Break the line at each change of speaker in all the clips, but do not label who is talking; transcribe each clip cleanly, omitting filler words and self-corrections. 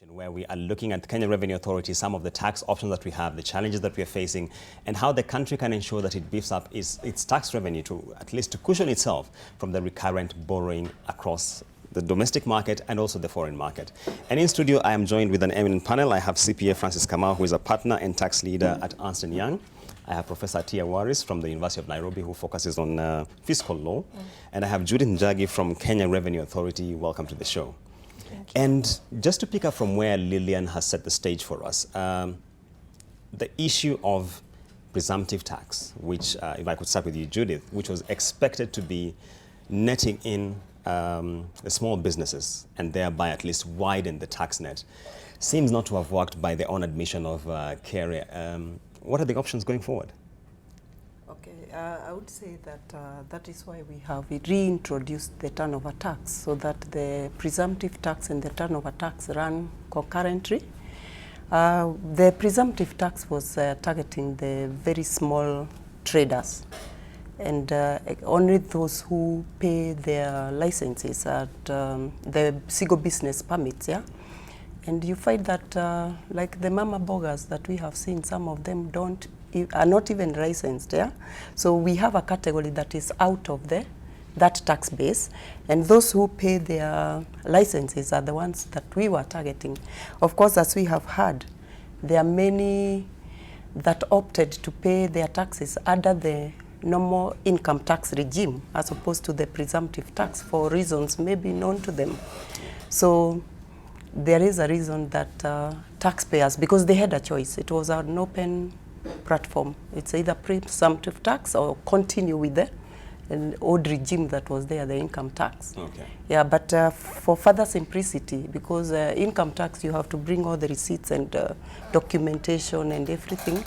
Where we are looking at Kenya Revenue Authority, some of the tax options that we have, the challenges that we are facing, and how the country can ensure that it beefs up its tax revenue to at least to cushion itself from the recurrent borrowing across the domestic market and also the foreign market. And in studio, I am joined with an eminent panel. I have CPA Francis Kamau, who is a partner and tax leader at Ernst & Young. I have Professor Tia Waris from the University of Nairobi, who focuses on fiscal law. And I have Judith Njagi from Kenya Revenue Authority. Welcome to the show. And just to pick up from where Lillian has set the stage for us, the issue of presumptive tax, which, if I could start with you, Judith, which was expected to be netting in the small businesses and thereby at least widen the tax net, seems not to have worked by the own admission of KRA. What are the options going forward?
Okay, I would say that that is why we have reintroduced the turnover tax, so that the presumptive tax and the turnover tax run concurrently. The presumptive tax was targeting the very small traders and only those who pay their licenses at the single business permits, yeah? And you find that like the mama boggers that we have seen, some of them are not even licensed, yeah? So we have a category that is out of that tax base, and those who pay their licenses are the ones that we were targeting. Of course, as we have heard, there are many that opted to pay their taxes under the normal income tax regime as opposed to the presumptive tax for reasons maybe known to them. So there is a reason that taxpayers, because they had a choice, it was an open platform. It's either presumptive tax or continue with an old regime that was there, the income tax.
Okay.
Yeah, but for further simplicity, because income tax, you have to bring all the receipts and documentation and everything,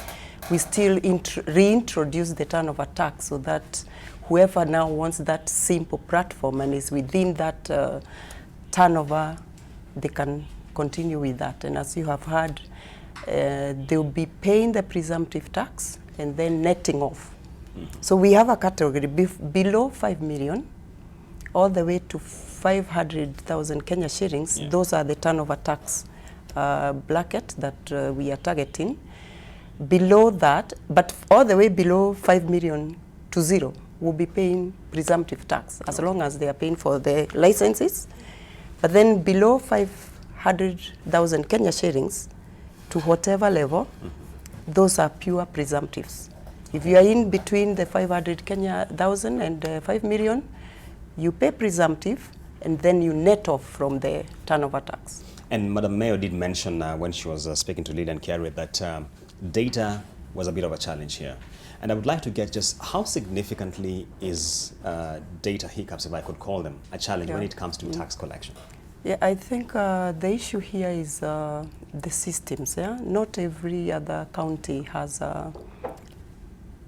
we still reintroduce the turnover tax so that whoever now wants that simple platform and is within that turnover, they can continue with that. And as you have heard, they'll be paying the presumptive tax and then netting off. So we have a category below 5 million all the way to 500,000 Kenya shillings. Yeah. Those are the turnover tax bracket that we are targeting. Below that, but all the way below 5 million to zero, will be paying presumptive tax as long as they are paying for the licenses. But then below 500,000 Kenya shillings to whatever level, those are pure presumptives. If you are in between the 500,000 and 5 million, you pay presumptive and then you net off from the turnover tax.
And Madam Mayor did mention when she was speaking to Lillian Kerry that data was a bit of a challenge here. And I would like to get just how significantly is data hiccups, if I could call them, a challenge when it comes to tax collection?
Yeah, I think the issue here is the systems. Yeah? Not every other county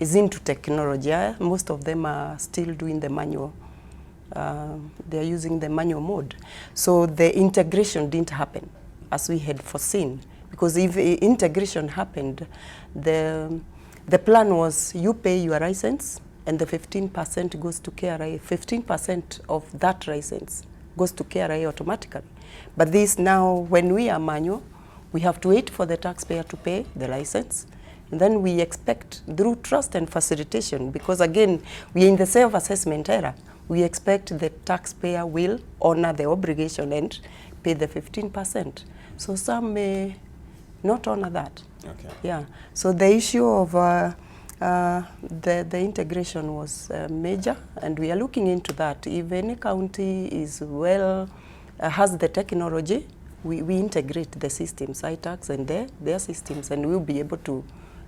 is into technology. Yeah? Most of them are still doing the manual. They're using the manual mode. So the integration didn't happen as we had foreseen. Because if integration happened, the plan was you pay your license and the 15% goes to KRA. 15% of that license goes to KRA automatically. But this now, when we are manual, we have to wait for the taxpayer to pay the license. And then we expect through trust and facilitation, because again, we are in the self-assessment era, we expect the taxpayer will honor the obligation and pay the 15%. So some may not honor that.
Okay.
Yeah. So the issue of the integration was major, and we are looking into that. If any county is has the technology, we integrate the systems, iTax and their systems, and we'll be able to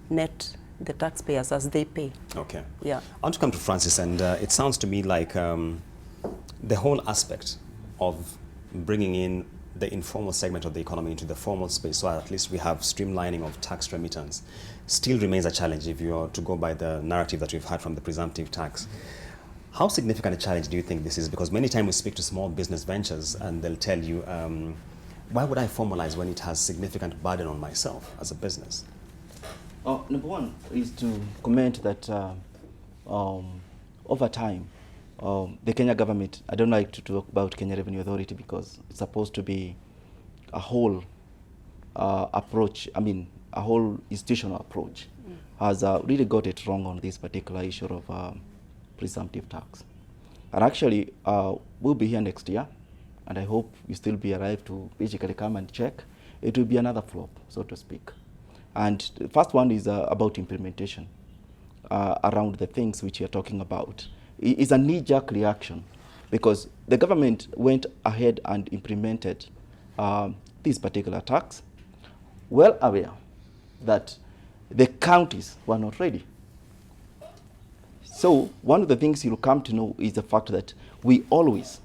net the taxpayers as they pay.
Okay.
Yeah.
I want to come to Francis, and it sounds to me like the whole aspect of bringing in the informal segment of the economy into the formal space, so at least we have streamlining of tax remittance, still remains a challenge if you are to go by the narrative that we've had from the presumptive tax. How significant a challenge do you think this is? Because many times we speak to small business ventures and they'll tell you, why would I formalize when it has significant burden on myself as a business?
Number one is to comment that over time, the Kenya government, I don't like to talk about Kenya Revenue Authority because it's supposed to be a whole approach, I mean, a whole institutional approach, has really got it wrong on this particular issue of presumptive tax. And actually, we'll be here next year, and I hope you still be alive to basically come and check. It will be another flop, so to speak. And the first one is about implementation around the things which you're talking about. It's a knee-jerk reaction because the government went ahead and implemented this particular tax, well aware that the counties were not ready. So one of the things you'll come to know is the fact that we always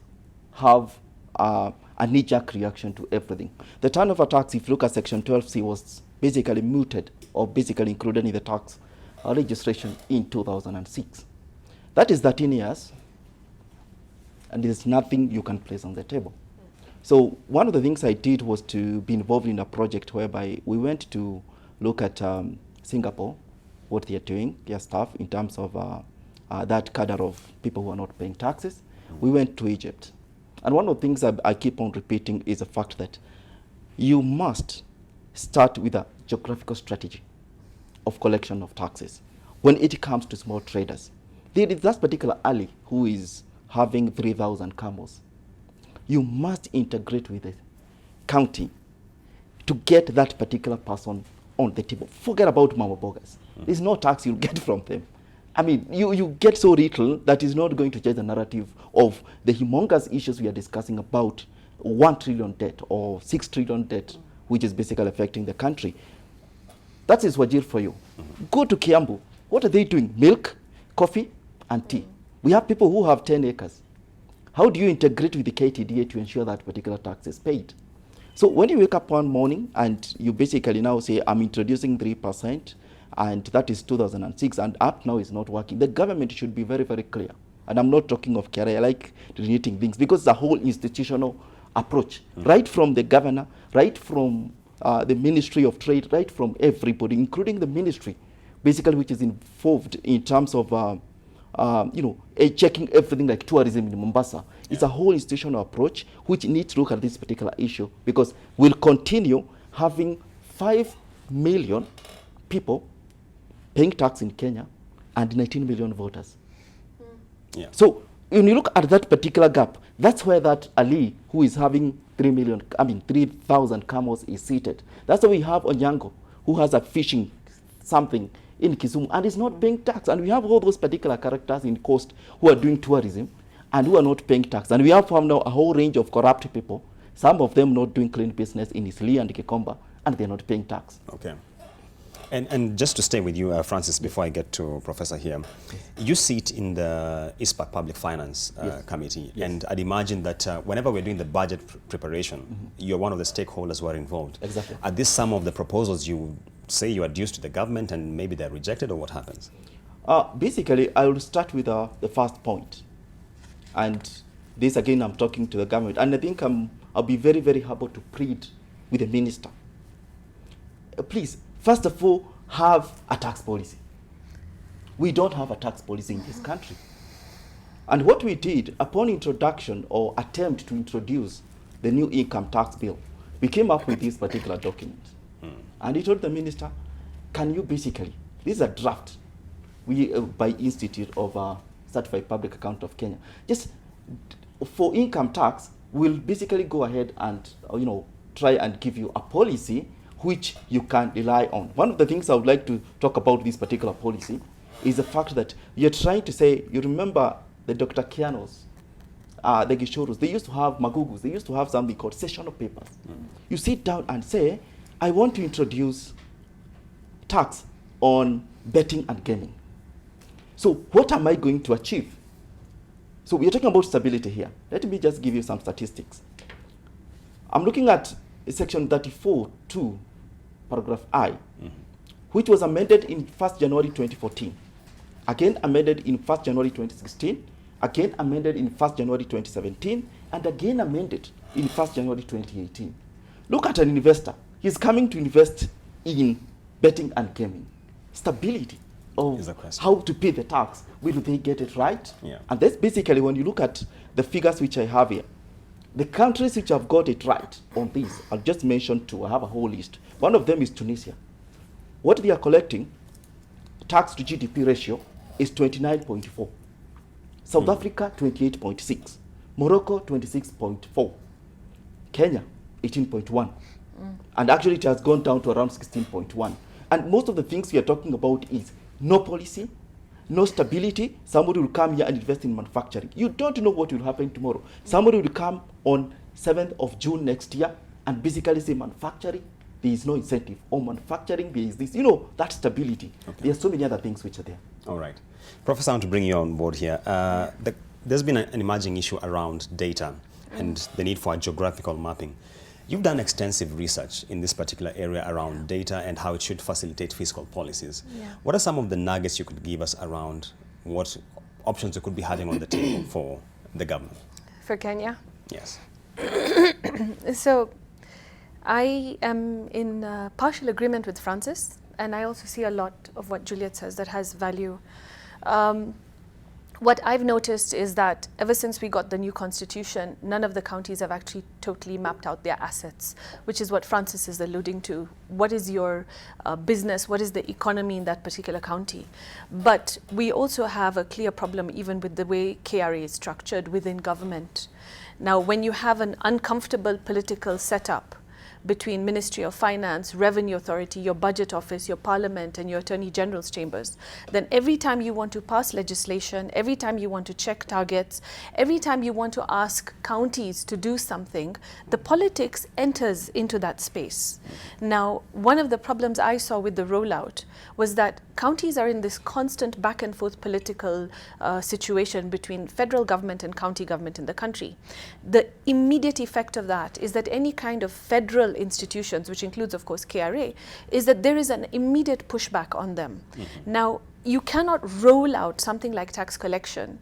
have a knee-jerk reaction to everything. The turnover tax, if you look at Section 12C, was basically mooted or basically included in the tax legislation in 2006. That is 13 years, and there's nothing you can place on the table. So one of the things I did was to be involved in a project whereby we went to look at Singapore, what they are doing, their stuff in terms of that cadre of people who are not paying taxes. We went to Egypt. And one of the things I keep on repeating is the fact that you must start with a geographical strategy of collection of taxes when it comes to small traders. There is that particular alley who is having 3,000 camels. You must integrate with the county to get that particular person on the table. Forget about mama bogas. There's no tax you'll get from them. I mean, you get so little that is not going to change the narrative of the humongous issues we are discussing about 1 trillion debt or 6 trillion debt, which is basically affecting the country. That is Wajir for you. Go to Kiambu. What are they doing? Milk, coffee, and tea. We have people who have 10 acres. How do you integrate with the KTDA to ensure that particular tax is paid? So when you wake up one morning and you basically now say, I'm introducing 3%, and that is 2006, and up now is not working, the government should be very, very clear. And I'm not talking of KRA, I like relating things, because it's a whole institutional approach, right from the governor, right from the Ministry of Trade, right from everybody, including the ministry, basically, which is involved in terms of checking everything like tourism in Mombasa. It's a whole institutional approach which needs to look at this particular issue, because we'll continue having 5 million people paying tax in Kenya and 19 million voters.
Yeah.
So when you look at that particular gap, that's where that Ali, who is having 3,000 camels, is seated. That's why we have Onyango, who has a fishing something in Kisumu and is not paying tax. And we have all those particular characters in coast who are doing tourism and who are not paying tax. And we have found now a whole range of corrupt people, some of them not doing clean business in Isli and Kikomba, and they're not paying tax.
Okay. And just to stay with you, Francis, before I get to Professor here, you sit in the ISPAC Public Finance Committee, and I'd imagine that whenever we're doing the budget preparation, you're one of the stakeholders who are involved.
Exactly.
Are these some of the proposals you say you adduce to the government and maybe they're rejected, or what happens?
Basically, I will start with the first point. And this, again, I'm talking to the government. And I think I'll be very, very happy to plead with the minister. Please, first of all, have a tax policy. We don't have a tax policy in this country. And what we did upon introduction or attempt to introduce the new income tax bill, we came up with this particular document. And he told the minister, can you basically, this is a draft by Institute of Certified Public Account of Kenya. Just for income tax, we'll basically go ahead and try and give you a policy which you can rely on. One of the things I would like to talk about this particular policy is the fact that you're trying to say, you remember the Dr. Kianos, the Gishoros, they used to have magugus, they used to have something called sessional papers. You sit down and say, I want to introduce tax on betting and gaming. So what am I going to achieve? So we're talking about stability here. Let me just give you some statistics. I'm looking at section 34(2), paragraph I, which was amended in 1st January 2014, again amended in 1st January 2016, again amended in 1st January 2017, and again amended in 1st January 2018. Look at an investor. He's coming to invest in betting and gaming. Stability of how to pay the tax. Will they get it right?
Yeah.
And that's basically when you look at the figures which I have here. The countries which have got it right on this, I'll just mention two. I have a whole list. One of them is Tunisia. What they are collecting, tax to GDP ratio, is 29.4. South Africa, 28.6. Morocco, 26.4. Kenya, 18.1. And actually it has gone down to around 16.1. And most of the things we are talking about is no policy, no stability. Somebody will come here and invest in manufacturing. You don't know what will happen tomorrow. Somebody will come on 7th of June next year and basically say manufacturing, there is no incentive. Or manufacturing, there is this. You know, that stability. Okay. There are so many other things which are there.
All right. Professor, I want to bring you on board here. There's been an emerging issue around data and the need for a geographical mapping. You've done extensive research in this particular area around data and how it should facilitate fiscal policies. Yeah. What are some of the nuggets you could give us around what options you could be having on the table for the government? For
Kenya?
Yes.
So I am in partial agreement with Francis, and I also see a lot of what Juliet says that has value. What I've noticed is that ever since we got the new constitution, none of the counties have actually totally mapped out their assets, which is what Francis is alluding to. What is your business? What is the economy in that particular county? But we also have a clear problem even with the way KRA is structured within government. Now, when you have an uncomfortable political setup between Ministry of Finance, Revenue Authority, your Budget Office, your Parliament, and your Attorney General's chambers, then every time you want to pass legislation, every time you want to check targets, every time you want to ask counties to do something, the politics enters into that space. Now, one of the problems I saw with the rollout was that counties are in this constant back and forth political situation between federal government and county government in the country. The immediate effect of that is that any kind of federal institutions, which includes, of course, KRA, is that there is an immediate pushback on them. Now, you cannot roll out something like tax collection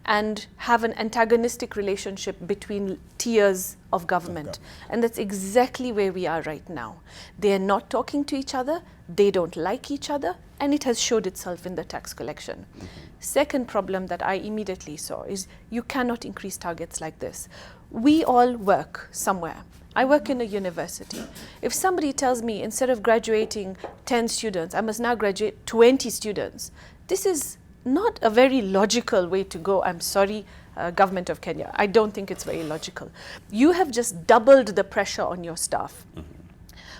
and have an antagonistic relationship between tiers of government. And that's exactly where we are right now. They are not talking to each other, they don't like each other, and it has showed itself in the tax collection. Second problem that I immediately saw is you cannot increase targets like this. We all work somewhere. I work in a university. If somebody tells me instead of graduating 10 students, I must now graduate 20 students, this is not a very logical way to go. I'm sorry, government of Kenya. I don't think it's very logical. You have just doubled the pressure on your staff.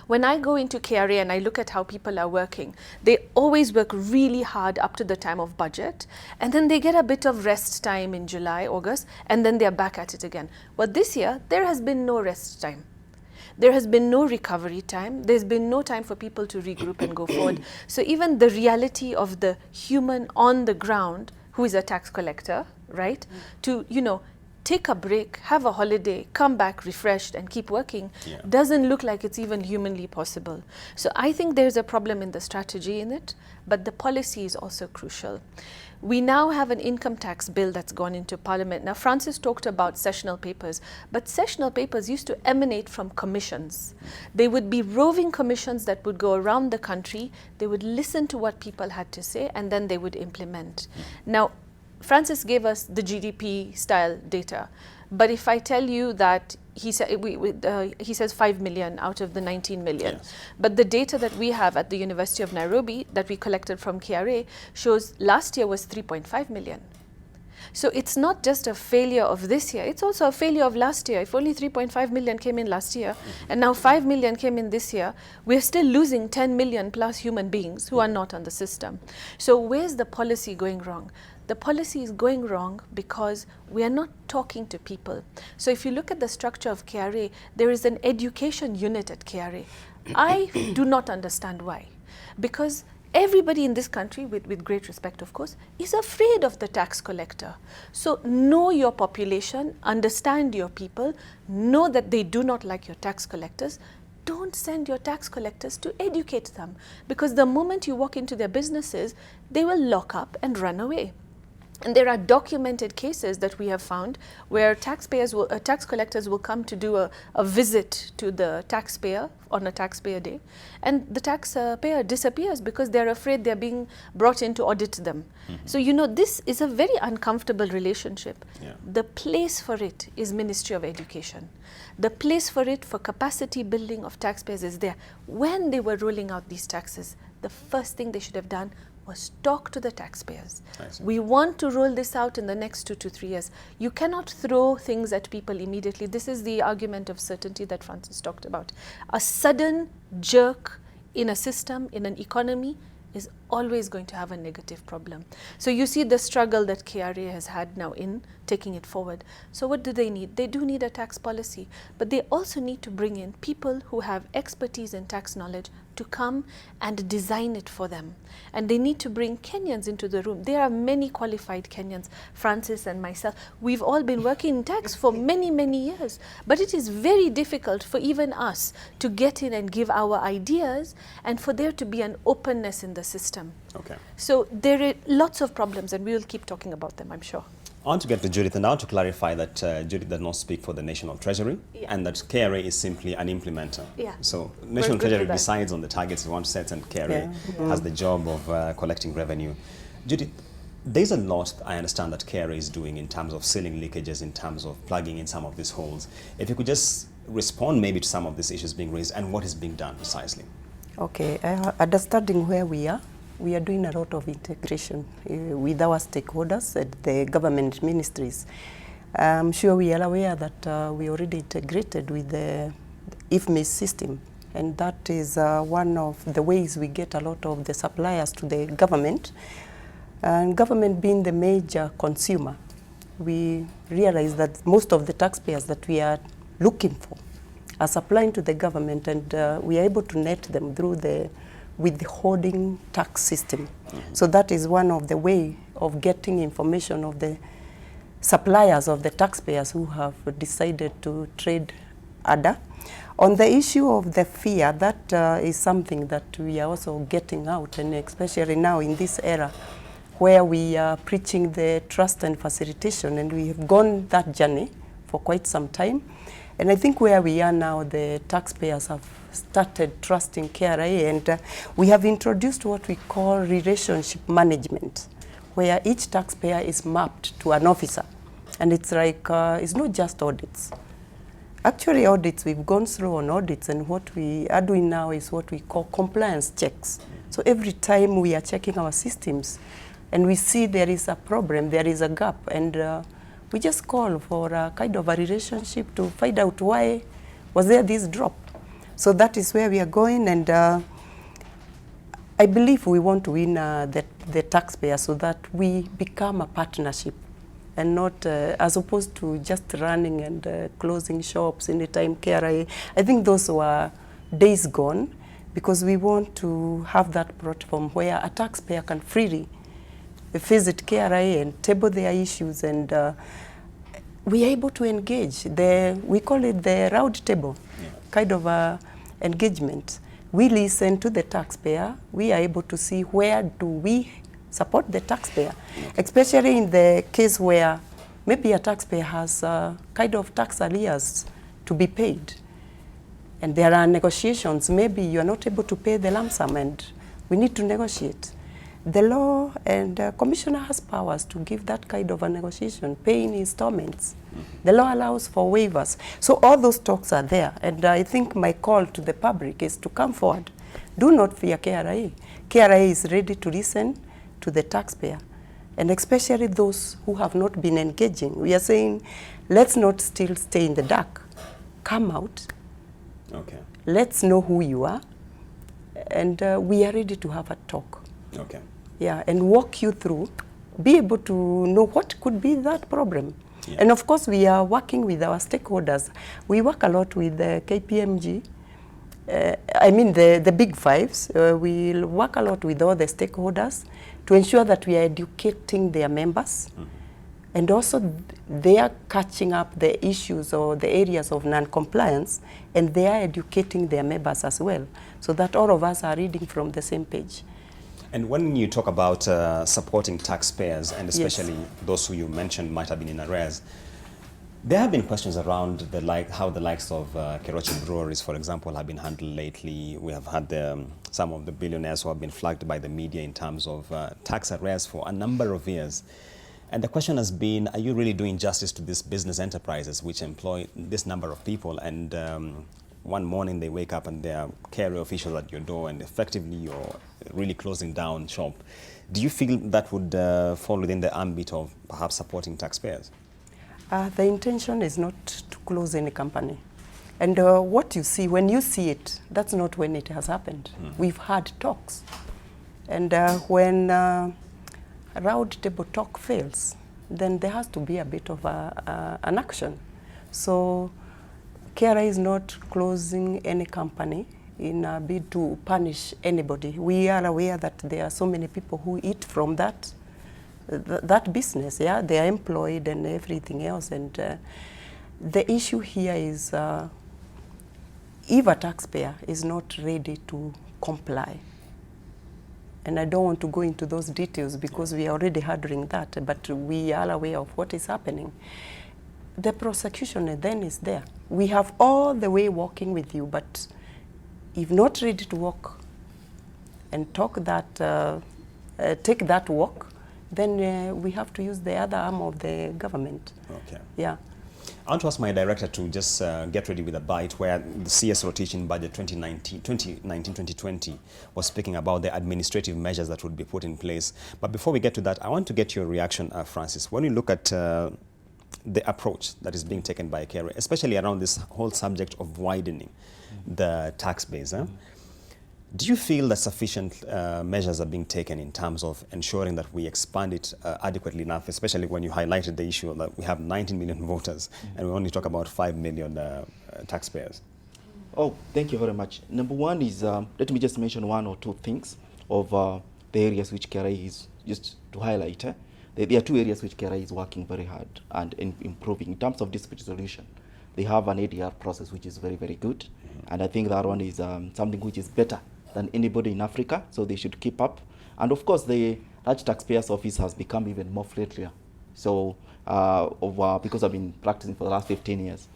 When I go into KRA and I look at how people are working, they always work really hard up to the time of budget, and then they get a bit of rest time in July, August, and then they're back at it again. But this year, there has been no rest time. There has been no recovery time. There's been no time for people to regroup and go forward. So even the reality of the human on the ground, who is a tax collector, right, to, you know, take a break, have a holiday, come back refreshed and keep working, doesn't look like it's even humanly possible. So I think there's a problem in the strategy in it, but the policy is also crucial. We now have an income tax bill that's gone into Parliament. Now, Francis talked about sessional papers, but sessional papers used to emanate from commissions. They would be roving commissions that would go around the country, they would listen to what people had to say, and then they would implement. Now, Francis gave us the GDP style data, but if I tell you that he says 5 million out of the 19 million, but the data that we have at the University of Nairobi that we collected from KRA shows last year was 3.5 million. So it's not just a failure of this year, it's also a failure of last year. If only 3.5 million came in last year, and now 5 million came in this year, we're still losing 10 million plus human beings who are not on the system. So where's the policy going wrong? The policy is going wrong because we are not talking to people. So if you look at the structure of KRA, there is an education unit at KRA. I do not understand why. Because everybody in this country, with great respect of course, is afraid of the tax collector. So know your population, understand your people, know that they do not like your tax collectors. Don't send your tax collectors to educate them, because the moment you walk into their businesses, they will lock up and run away. And there are documented cases that we have found where tax collectors will come to do a visit to the taxpayer on a taxpayer day, and the taxpayer disappears because they're afraid they're being brought in to audit them. So, you know, this is a very uncomfortable relationship.
Yeah.
The place for it is Ministry of Education. The place for it for capacity building of taxpayers is there. When they were rolling out these taxes, the first thing they should have done was talk to the taxpayers. We want to roll this out in the next 2 to 3 years. You cannot throw things at people immediately. This is the argument of certainty that Francis talked about. A sudden jerk in a system, in an economy, is always going to have a negative problem. So you see the struggle that KRA has had now in taking it forward. So what do they need? They do need a tax policy, but they also need to bring in people who have expertise in tax knowledge to come and design it for them. And they need to bring Kenyans into the room. There are many qualified Kenyans, Francis and myself. We've all been working in tax for many, many years. But it is very difficult for even us to get in and give our ideas and for there to be an openness in the system.
Okay.
So there are lots of problems and we will keep talking about them, I'm sure.
I want to get to Judith, and I want to clarify that Judith does not speak for the National Treasury, and that KRA is simply an implementer.
Yeah.
So National Treasury decides on the targets we want to set, and KRA has the job of collecting revenue. Judith, there's a lot I understand that KRA is doing in terms of sealing leakages, in terms of plugging in some of these holes. If you could just respond maybe to some of these issues being raised and what is being done precisely.
Okay, understanding where we are doing a lot of integration with our stakeholders at the government ministries. I'm sure we are aware that we already integrated with the IFMIS system, and that is one of the ways we get a lot of the suppliers to the government. And government being the major consumer, we realize that most of the taxpayers that we are looking for are supplying to the government, and we are able to net them through the withholding tax system. So that is one of the way of getting information of the suppliers of the taxpayers who have decided to trade ADA. On the issue of the fear, that is something that we are also getting out, and especially now in this era where we are preaching the trust and facilitation, and we have gone that journey for quite some time. And I think where we are now, the taxpayers have started trusting KRA, and we have introduced what we call relationship management, where each taxpayer is mapped to an officer. And it's like, it's not just audits. Actually audits, we've gone through on audits, and what we are doing now is what we call compliance checks. So every time we are checking our systems and we see there is a problem, there is a gap, and we just call for a kind of a relationship to find out why was there this drop. So that is where we are going, and I believe we want to win the taxpayer so that we become a partnership and not as opposed to just running and closing shops anytime KRA. I think those were days gone, because we want to have that platform where a taxpayer can freely visit KRA and table their issues, and we are able to engage. We call it the round table kind of engagement. We listen to the taxpayer. We are able to see where do we support the taxpayer, especially in the case where maybe a taxpayer has kind of tax arrears to be paid. And there are negotiations. Maybe you are not able to pay the lump sum, and we need to negotiate. The law and commissioner has powers to give that kind of a negotiation, paying installments. The law allows for waivers. So all those talks are there. And I think my call to the public is to come forward. Do not fear KRA. KRA is ready to listen to the taxpayer, and especially those who have not been engaging. We are saying, let's not still stay in the dark. Come out.
Okay.
Let's know who you are. And we are ready to have a talk.
Okay.
Yeah, and walk you through, be able to know what could be that problem. Yeah. And of course, we are working with our stakeholders. We work a lot with the KPMG, I mean the big fives. We'll work a lot with all the stakeholders to ensure that we are educating their members. And also they are catching up the issues or the areas of non-compliance, and they are educating their members as well, so that all of us are reading from the same page.
And when you talk about supporting taxpayers, and especially those who you mentioned might have been in arrears, there have been questions around how the likes of Keroche breweries, for example, have been handled lately. We have had some of the billionaires who have been flagged by the media in terms of tax arrears for a number of years. And the question has been, are you really doing justice to these business enterprises which employ this number of people? And one morning they wake up and there are KRA officials at your door and effectively you're really closing down shop. Do you feel that would fall within the ambit of perhaps supporting taxpayers?
The intention is not to close any company. And what you see, when you see it, that's not when it has happened. We've had talks. And when round table talk fails, then there has to be a bit of an action. So KRA is not closing any company in a bid to punish anybody. We are aware that there are so many people who eat from that business, yeah, they are employed and everything else. And the issue here is if a taxpayer is not ready to comply, and I don't want to go into those details because we are already handling that, but we are aware of what is happening. The prosecution then is there. We have all the way working with you, but if not ready to work and talk that, take that work, then we have to use the other arm of the government.
Okay.
Yeah.
I want to ask my director to just get ready with a bite where the CS rotation budget 2019-2020 was speaking about the administrative measures that would be put in place. But before we get to that, I want to get your reaction, Francis. When you look at the approach that is being taken by KRA, especially around this whole subject of widening the tax base, do you feel that sufficient measures are being taken in terms of ensuring that we expand it adequately enough, especially when you highlighted the issue that we have 19 million voters and we only talk about 5 million taxpayers?
Oh, thank you very much. Number one is, let me just mention one or two things of the areas which KRA is, just to highlight. There are two areas which KRA is working very hard and improving. In terms of dispute resolution, they have an ADR process which is very, very good. And I think that one is something which is better than anybody in Africa, so they should keep up. And of course, the Large Taxpayers Office has become even more friendlier. So, because I've been practicing for the last 15 years.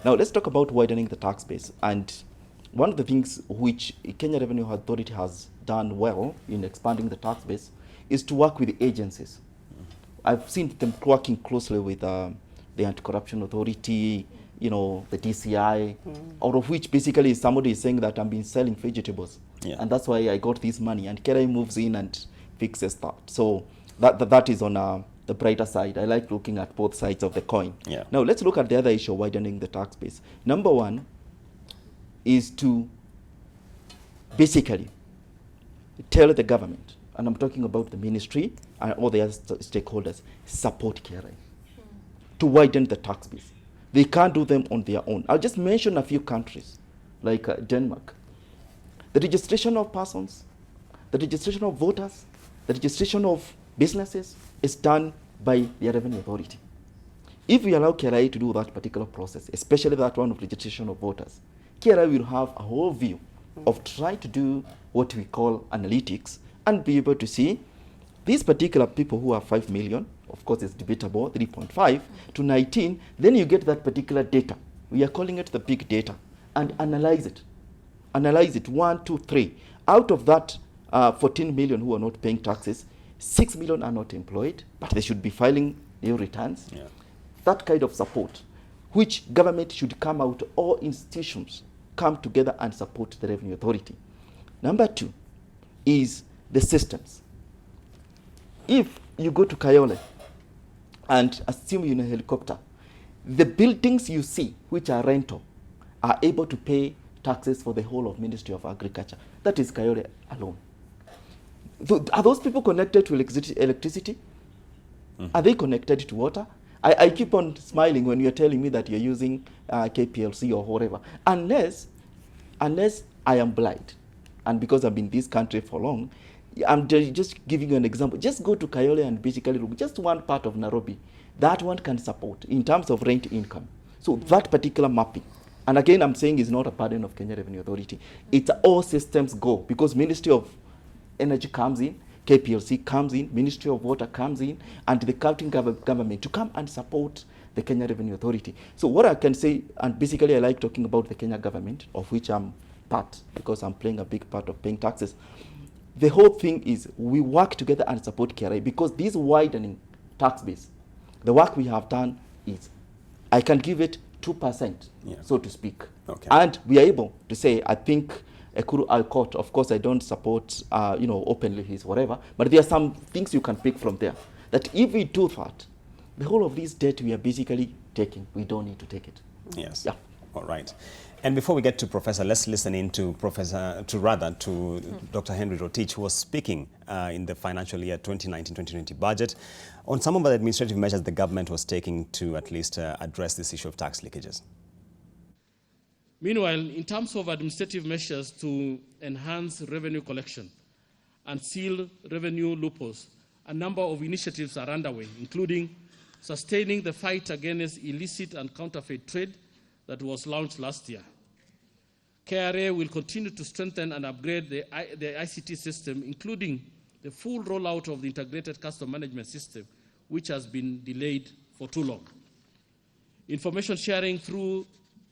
Now, let's talk about widening the tax base. And one of the things which Kenya Revenue Authority has done well in expanding the tax base is to work with the agencies. I've seen them working closely with the Anti-Corruption Authority, you know, the DCI, out of which basically somebody is saying that I've been selling vegetables. Yeah. And that's why I got this money. And KRA moves in and fixes that. So that is on the brighter side. I like looking at both sides of the coin. Yeah. Now, let's look at the other issue, widening the tax base. Number one is to basically tell the government, and I'm talking about the ministry and all the other stakeholders, support KRA to widen the tax base. They can't do them on their own. I'll just mention a few countries, like Denmark. The registration of persons, the registration of voters, the registration of businesses is done by the Revenue Authority. If we allow KRA to do that particular process, especially that one of registration of voters, KRA will have a whole view of trying to do what we call analytics and be able to see these particular people who are 5 million, of course it's debatable, 3.5 to 19, then you get that particular data. We are calling it the big data, and analyze it. Analyze it, 1, 2, 3. Out of that 14 million who are not paying taxes, 6 million are not employed, but they should be filing new returns. Yeah. That kind of support, which government should come out, all institutions come together and support the Revenue Authority. Number two is the systems. If you go to Kayole and assume you're in a helicopter, the buildings you see, which are rental, are able to pay taxes for the whole of Ministry of Agriculture. That is Kayole alone. Are those people connected to electricity? Are they connected to water? I keep on smiling when you're telling me that you're using KPLC or whatever. Unless I am blind, and because I've been in this country for long, I'm just giving you an example. Just go to Kayole and basically look, just one part of Nairobi. That one can support in terms of rent income. So that particular mapping, and again I'm saying is not a burden of Kenya Revenue Authority. It's all systems go, because Ministry of Energy comes in, KPLC comes in, Ministry of Water comes in, and the county government to come and support the Kenya Revenue Authority. So what I can say, and basically I like talking about the Kenya government, of which I'm part, because I'm playing a big part of paying taxes. The whole thing is we work together and support KRA, because this widening tax base, the work we have done is, I can give it 2%, so to speak.
Okay.
And we are able to say, I think, Ekuru High Court, of course, I don't support, openly his whatever, but there are some things you can pick from there. That if we do that, the whole of this debt we are basically taking, we don't need to take it.
Yes.
Yeah.
All right. And before we get to Professor, let's listen in to Dr. Henry Rotich, who was speaking in the financial year 2019-2020 budget on some of the administrative measures the government was taking to at least address this issue of tax leakages.
Meanwhile, in terms of administrative measures to enhance revenue collection and seal revenue loopholes, a number of initiatives are underway, including sustaining the fight against illicit and counterfeit trade that was launched last year. KRA will continue to strengthen and upgrade the ICT system, including the full rollout of the integrated custom management system, which has been delayed for too long. Information sharing through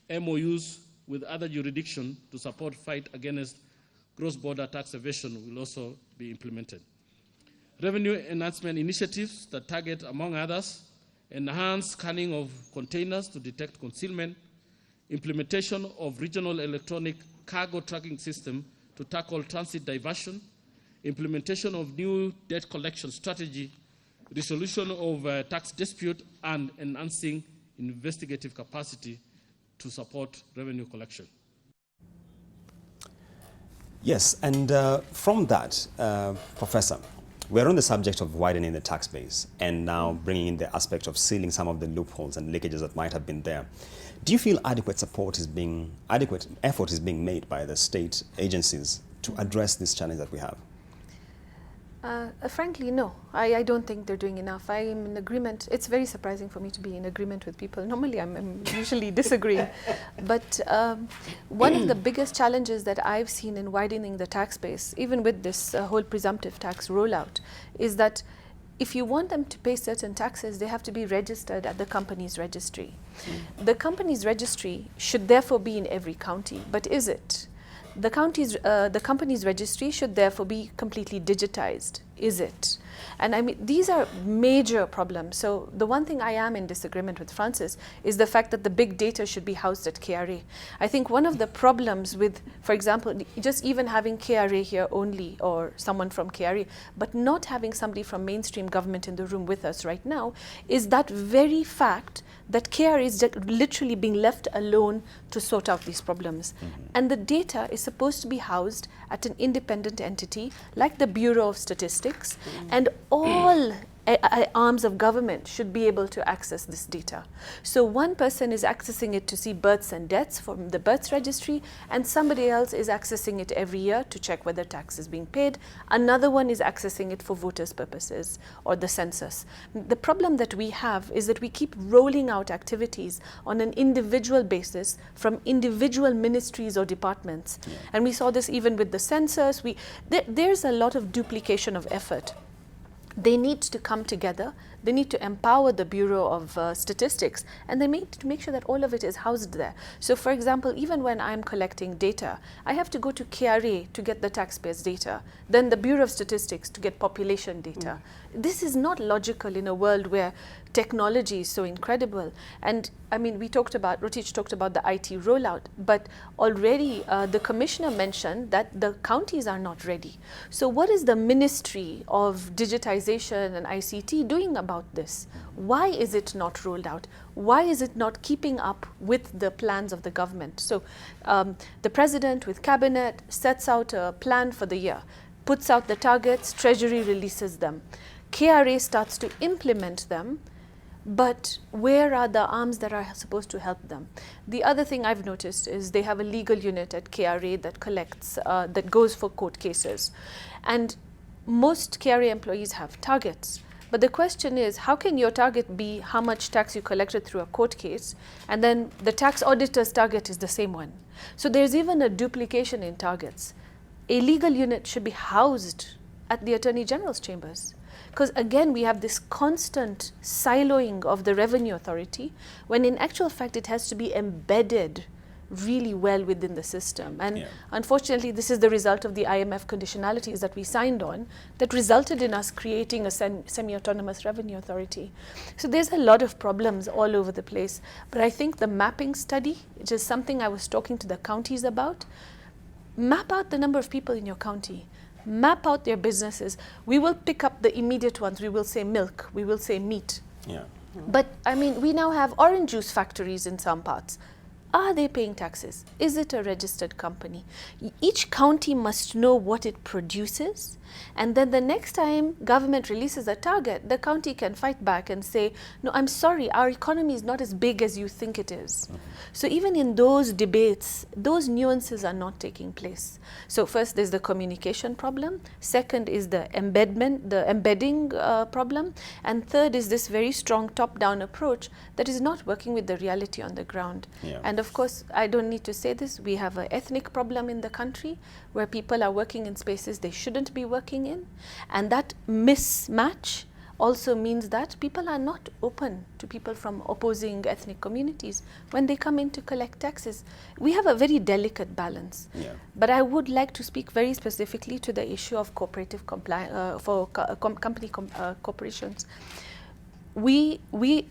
MOUs with other jurisdictions to support fight against cross-border tax evasion will also be implemented. Revenue enhancement initiatives that target, among others, enhanced scanning of containers to detect concealment, implementation of regional electronic cargo tracking system to tackle transit diversion, implementation of new debt collection strategy, resolution of tax dispute, and enhancing investigative capacity to support revenue collection.
Yes, and from that, Professor, we're on the subject of widening the tax base and now bringing in the aspect of sealing some of the loopholes and leakages that might have been there. Do you feel adequate effort is being made by the state agencies to address this challenge that we have?
Frankly, no. I don't think they're doing enough. I am in agreement. It's very surprising for me to be in agreement with people. Normally, I'm usually disagreeing. But one of the biggest challenges that I've seen in widening the tax base, even with this whole presumptive tax rollout, is that if you want them to pay certain taxes, they have to be registered at the company's registry. The company's registry should therefore be in every county, but is it? The company's registry should therefore be completely digitized. Is it? And I mean, these are major problems. So the one thing I am in disagreement with Francis is the fact that the big data should be housed at KRA. I think one of the problems with, for example, just even having KRA here only, or someone from KRA, but not having somebody from mainstream government in the room with us right now, is that very fact that KRA is literally being left alone to sort out these problems. And the data is supposed to be housed at an independent entity like the Bureau of Statistics, and all arms of government should be able to access this data. So one person is accessing it to see births and deaths from the births registry, and somebody else is accessing it every year to check whether tax is being paid. Another one is accessing it for voters' purposes or the census. The problem that we have is that we keep rolling out activities on an individual basis from individual ministries or departments. Yeah. And we saw this even with the census. There's a lot of duplication of effort. They need to come together, they need to empower the Bureau of Statistics, and they need to make sure that all of it is housed there. So for example, even when I'm collecting data, I have to go to KRA to get the taxpayers' data, then the Bureau of Statistics to get population data. This is not logical in a world where technology is so incredible. And I mean, Rotich talked about the IT rollout, but already the commissioner mentioned that the counties are not ready. So what is the Ministry of Digitization and ICT doing about this? Why is it not rolled out? Why is it not keeping up with the plans of the government? So the president with cabinet sets out a plan for the year, puts out the targets, Treasury releases them. KRA starts to implement them, but where are the arms that are supposed to help them? The other thing I've noticed is they have a legal unit at KRA that collects, that goes for court cases. And most KRA employees have targets. But the question is, how can your target be how much tax you collected through a court case, and then the tax auditor's target is the same one? So there's even a duplication in targets. A legal unit should be housed at the Attorney General's chambers. Because again, we have this constant siloing of the revenue authority, when in actual fact it has to be embedded really well within the system. And unfortunately, this is the result of the IMF conditionalities that we signed on that resulted in us creating a semi-autonomous revenue authority. So there's a lot of problems all over the place. But I think the mapping study, which is something I was talking to the counties about, map out the number of people in your county. Map out their businesses. We will pick up the immediate ones. We will say milk. We will say meat.
Yeah.
But I mean, we now have orange juice factories in some parts. Are they paying taxes? Is it a registered company? Each county must know what it produces, and then the next time government releases a target, the county can fight back and say, no, I'm sorry, our economy is not as big as you think it is. So even in those debates, those nuances are not taking place. So first, there's the communication problem. Second is the embedding problem. And third is this very strong top-down approach that is not working with the reality on the ground.
Yeah.
And of course, I don't need to say this, we have an ethnic problem in the country where people are working in spaces they shouldn't be working in. And that mismatch also means that people are not open to people from opposing ethnic communities when they come in to collect taxes. We have a very delicate balance.
Yeah.
But I would like to speak very specifically to the issue of cooperative corporations.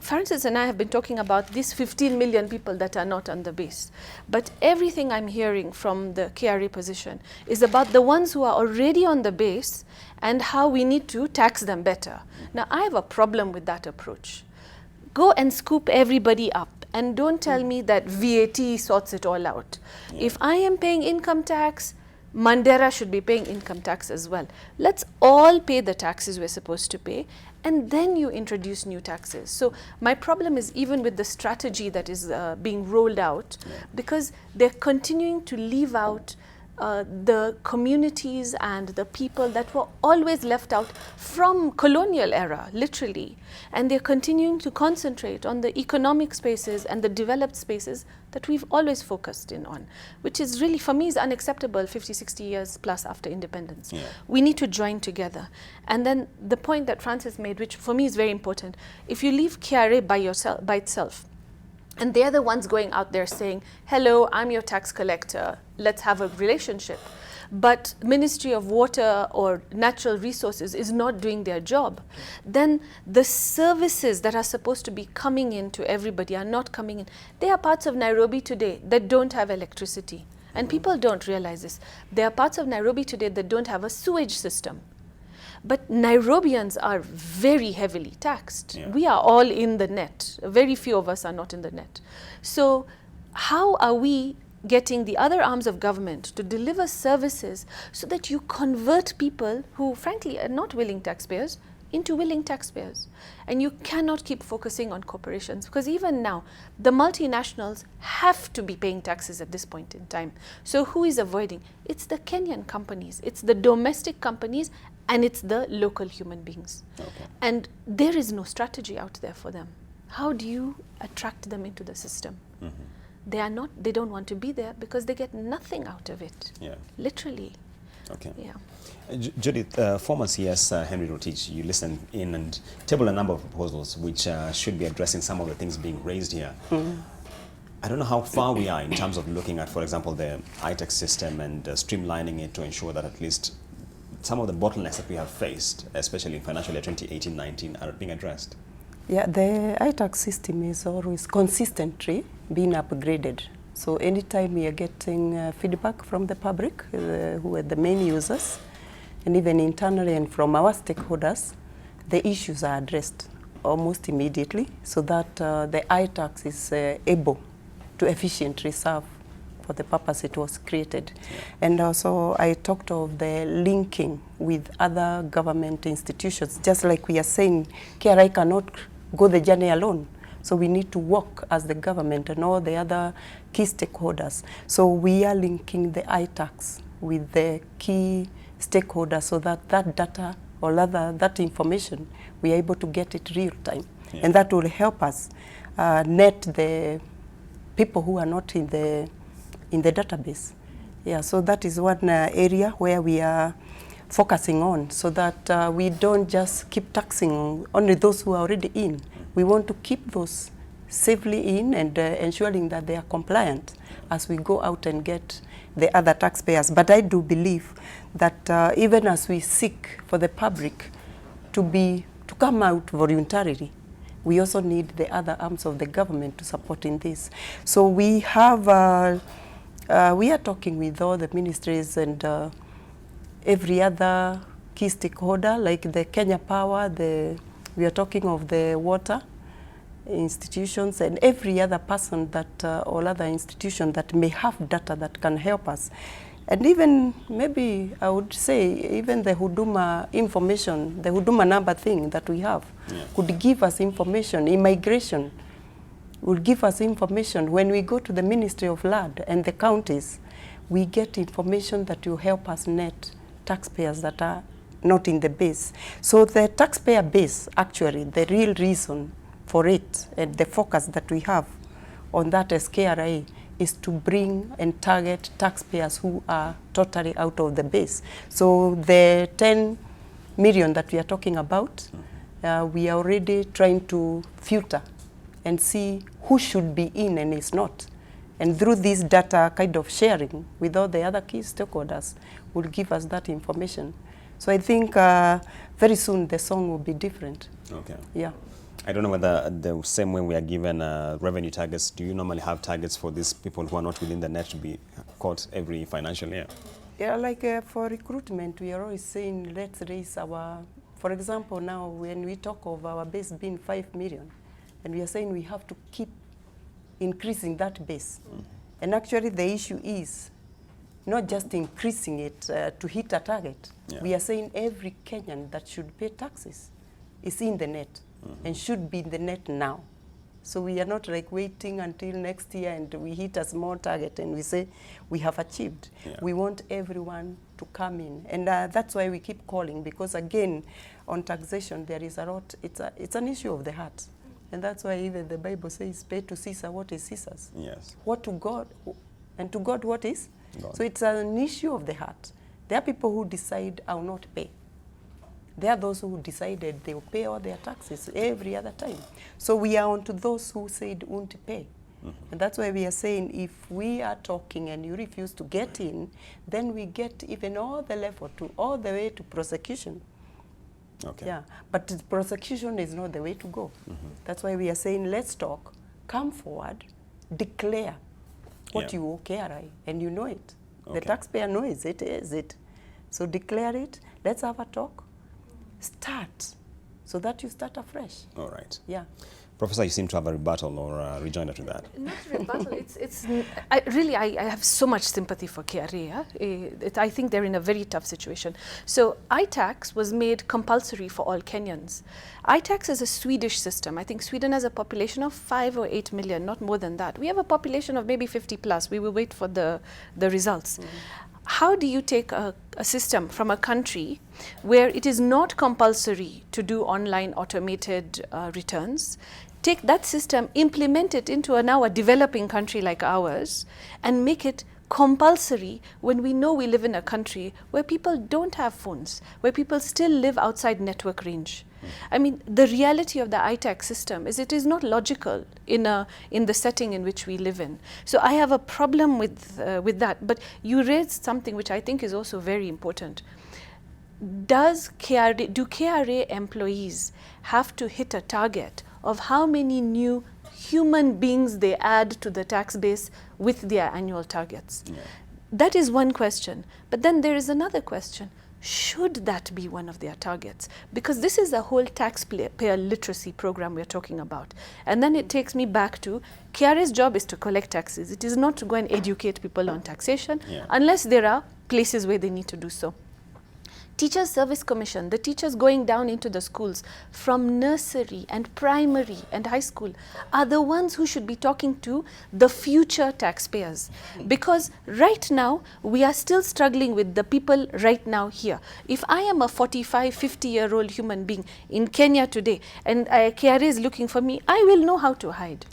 Francis and I have been talking about these 15 million people that are not on the base. But everything I'm hearing from the KRA position is about the ones who are already on the base and how we need to tax them better. Now, I have a problem with that approach. Go and scoop everybody up and don't tell me that VAT sorts it all out. Yeah. If I am paying income tax, Mandera should be paying income tax as well. Let's all pay the taxes we're supposed to pay, and then you introduce new taxes. So my problem is even with the strategy that is being rolled out, because they're continuing to leave out the communities and the people that were always left out from colonial era, literally. And they're continuing to concentrate on the economic spaces and the developed spaces that we've always focused in on, which is really, for me, is unacceptable 50, 60 years plus after independence. Yeah. We need to join together. And then the point that Francis made, which for me is very important, if you leave KRA by itself, and they're the ones going out there saying, hello, I'm your tax collector, let's have a relationship. But Ministry of Water or Natural Resources is not doing their job. Then the services that are supposed to be coming in to everybody are not coming in. There are parts of Nairobi today that don't have electricity. And people don't realize this. There are parts of Nairobi today that don't have a sewage system. But Nairobians are very heavily taxed. Yeah. We are all in the net. Very few of us are not in the net. So how are we getting the other arms of government to deliver services so that you convert people who, frankly, are not willing taxpayers into willing taxpayers? And you cannot keep focusing on corporations, because even now, the multinationals have to be paying taxes at this point in time. So who is avoiding? It's the Kenyan companies, it's the domestic companies, and it's the local human beings. Okay. And there is no strategy out there for them. How do you attract them into the system? Mm-hmm. They don't want to be there because they get nothing out of it. Yeah. Literally.
Okay.
Yeah.
Judith, former CS Henry Rotich, you listened in and tabled a number of proposals which should be addressing some of the things being raised here. Mm-hmm. I don't know how far we are in terms of looking at, for example, the iTax system and streamlining it to ensure that at least some of the bottlenecks that we have faced, especially in financial year 2018-19, are being addressed.
Yeah, the iTax system is always consistently being upgraded. So anytime we are getting feedback from the public, who are the main users, and even internally and from our stakeholders, the issues are addressed almost immediately, so that the iTax is able to efficiently serve for the purpose it was created. Yeah. And also I talked of the linking with other government institutions. Just like we are saying, KRA cannot go the journey alone. So we need to work as the government and all the other key stakeholders. So we are linking the iTax with the key stakeholders so that that data, or rather that information, we are able to get it real time. Yeah. And that will help us net the people who are not in the database. Yeah, so that is one area where we are focusing on, so that we don't just keep taxing only those who are already in. We want to keep those safely in and ensuring that they are compliant as we go out and get the other taxpayers. But I do believe that even as we seek for the public to come out voluntarily, we also need the other arms of the government to support in this. So we have, we are talking with all the ministries and every other key stakeholder, like the Kenya Power, we are talking of the water institutions and every other person that, or other institution that may have data that can help us. And even maybe I would say even the Huduma information, the Huduma number thing that we have could give us information. Immigration will give us information. When we go to the Ministry of Land and the counties, we get information that will help us net taxpayers that are not in the base. So the taxpayer base, actually, the real reason for it and the focus that we have on that as KRA is to bring and target taxpayers who are totally out of the base. So the 10 million that we are talking about, we are already trying to filter and see who should be in and is not. And through this data kind of sharing with all the other key stakeholders will give us that information. So I think very soon the song will be different.
Okay.
Yeah.
I don't know whether the same way we are given revenue targets, do you normally have targets for these people who are not within the net to be caught every financial year?
Yeah, like for recruitment, we are always saying let's raise our, for example, now when we talk of our base being 5 million, and we are saying we have to keep increasing that base. And actually the issue is not just increasing it to hit a target. We are saying every Kenyan that should pay taxes is in the net and should be in the net now. So we are not like waiting until next year and we hit a small target and we say we have achieved. We want everyone to come in. And that's why we keep calling, because again, on taxation, there is a lot, it's an issue of the heart. And that's why even the Bible says, pay to Caesar what is Caesar's.
Yes.
What to God, and to God what is?
God.
So it's an issue of the heart. There are people who decide, I will not pay. There are those who decided they will pay all their taxes every other time. So we are on to those who said won't pay. And that's why we are saying if we are talking and you refuse to get in, then we get even all the level to all the way to prosecution.
Okay.
Yeah, but prosecution is not the way to go. That's why we are saying let's talk, come forward, declare what you owe KRA, and you know it. The taxpayer knows it is it. So declare it, let's have a talk. Start, so that you start afresh.
All right.
Yeah.
Professor, you seem to have a rebuttal or a rejoinder to that.
Not rebuttal. I have so much sympathy for KRA. I think they're in a very tough situation. So iTax was made compulsory for all Kenyans. iTax is a Swedish system. I think Sweden has a population of 5 or 8 million, not more than that. We have a population of maybe 50 plus. We will wait for the results. How do you take a system from a country where it is not compulsory to do online automated returns, take that system, implement it into now a developing country like ours, and make it compulsory when we know we live in a country where people don't have phones, where people still live outside network range? I mean, the reality of the iTax system is it is not logical in the setting in which we live in. So I have a problem with that. But you raised something which I think is also very important. Do KRA employees have to hit a target of how many new human beings they add to the tax base with their annual targets? That is one question. But then there is another question. Should that be one of their targets? Because this is a whole taxpayer literacy program we're talking about. And then it takes me back to KRA's job is to collect taxes. It is not to go and educate people on taxation unless there are places where they need to do so. Teachers Service Commission, the teachers going down into the schools from nursery and primary and high school are the ones who should be talking to the future taxpayers. Because right now, we are still struggling with the people right now here. If I am a 45, 50-year-old human being in Kenya today and KRA is looking for me, I will know how to hide.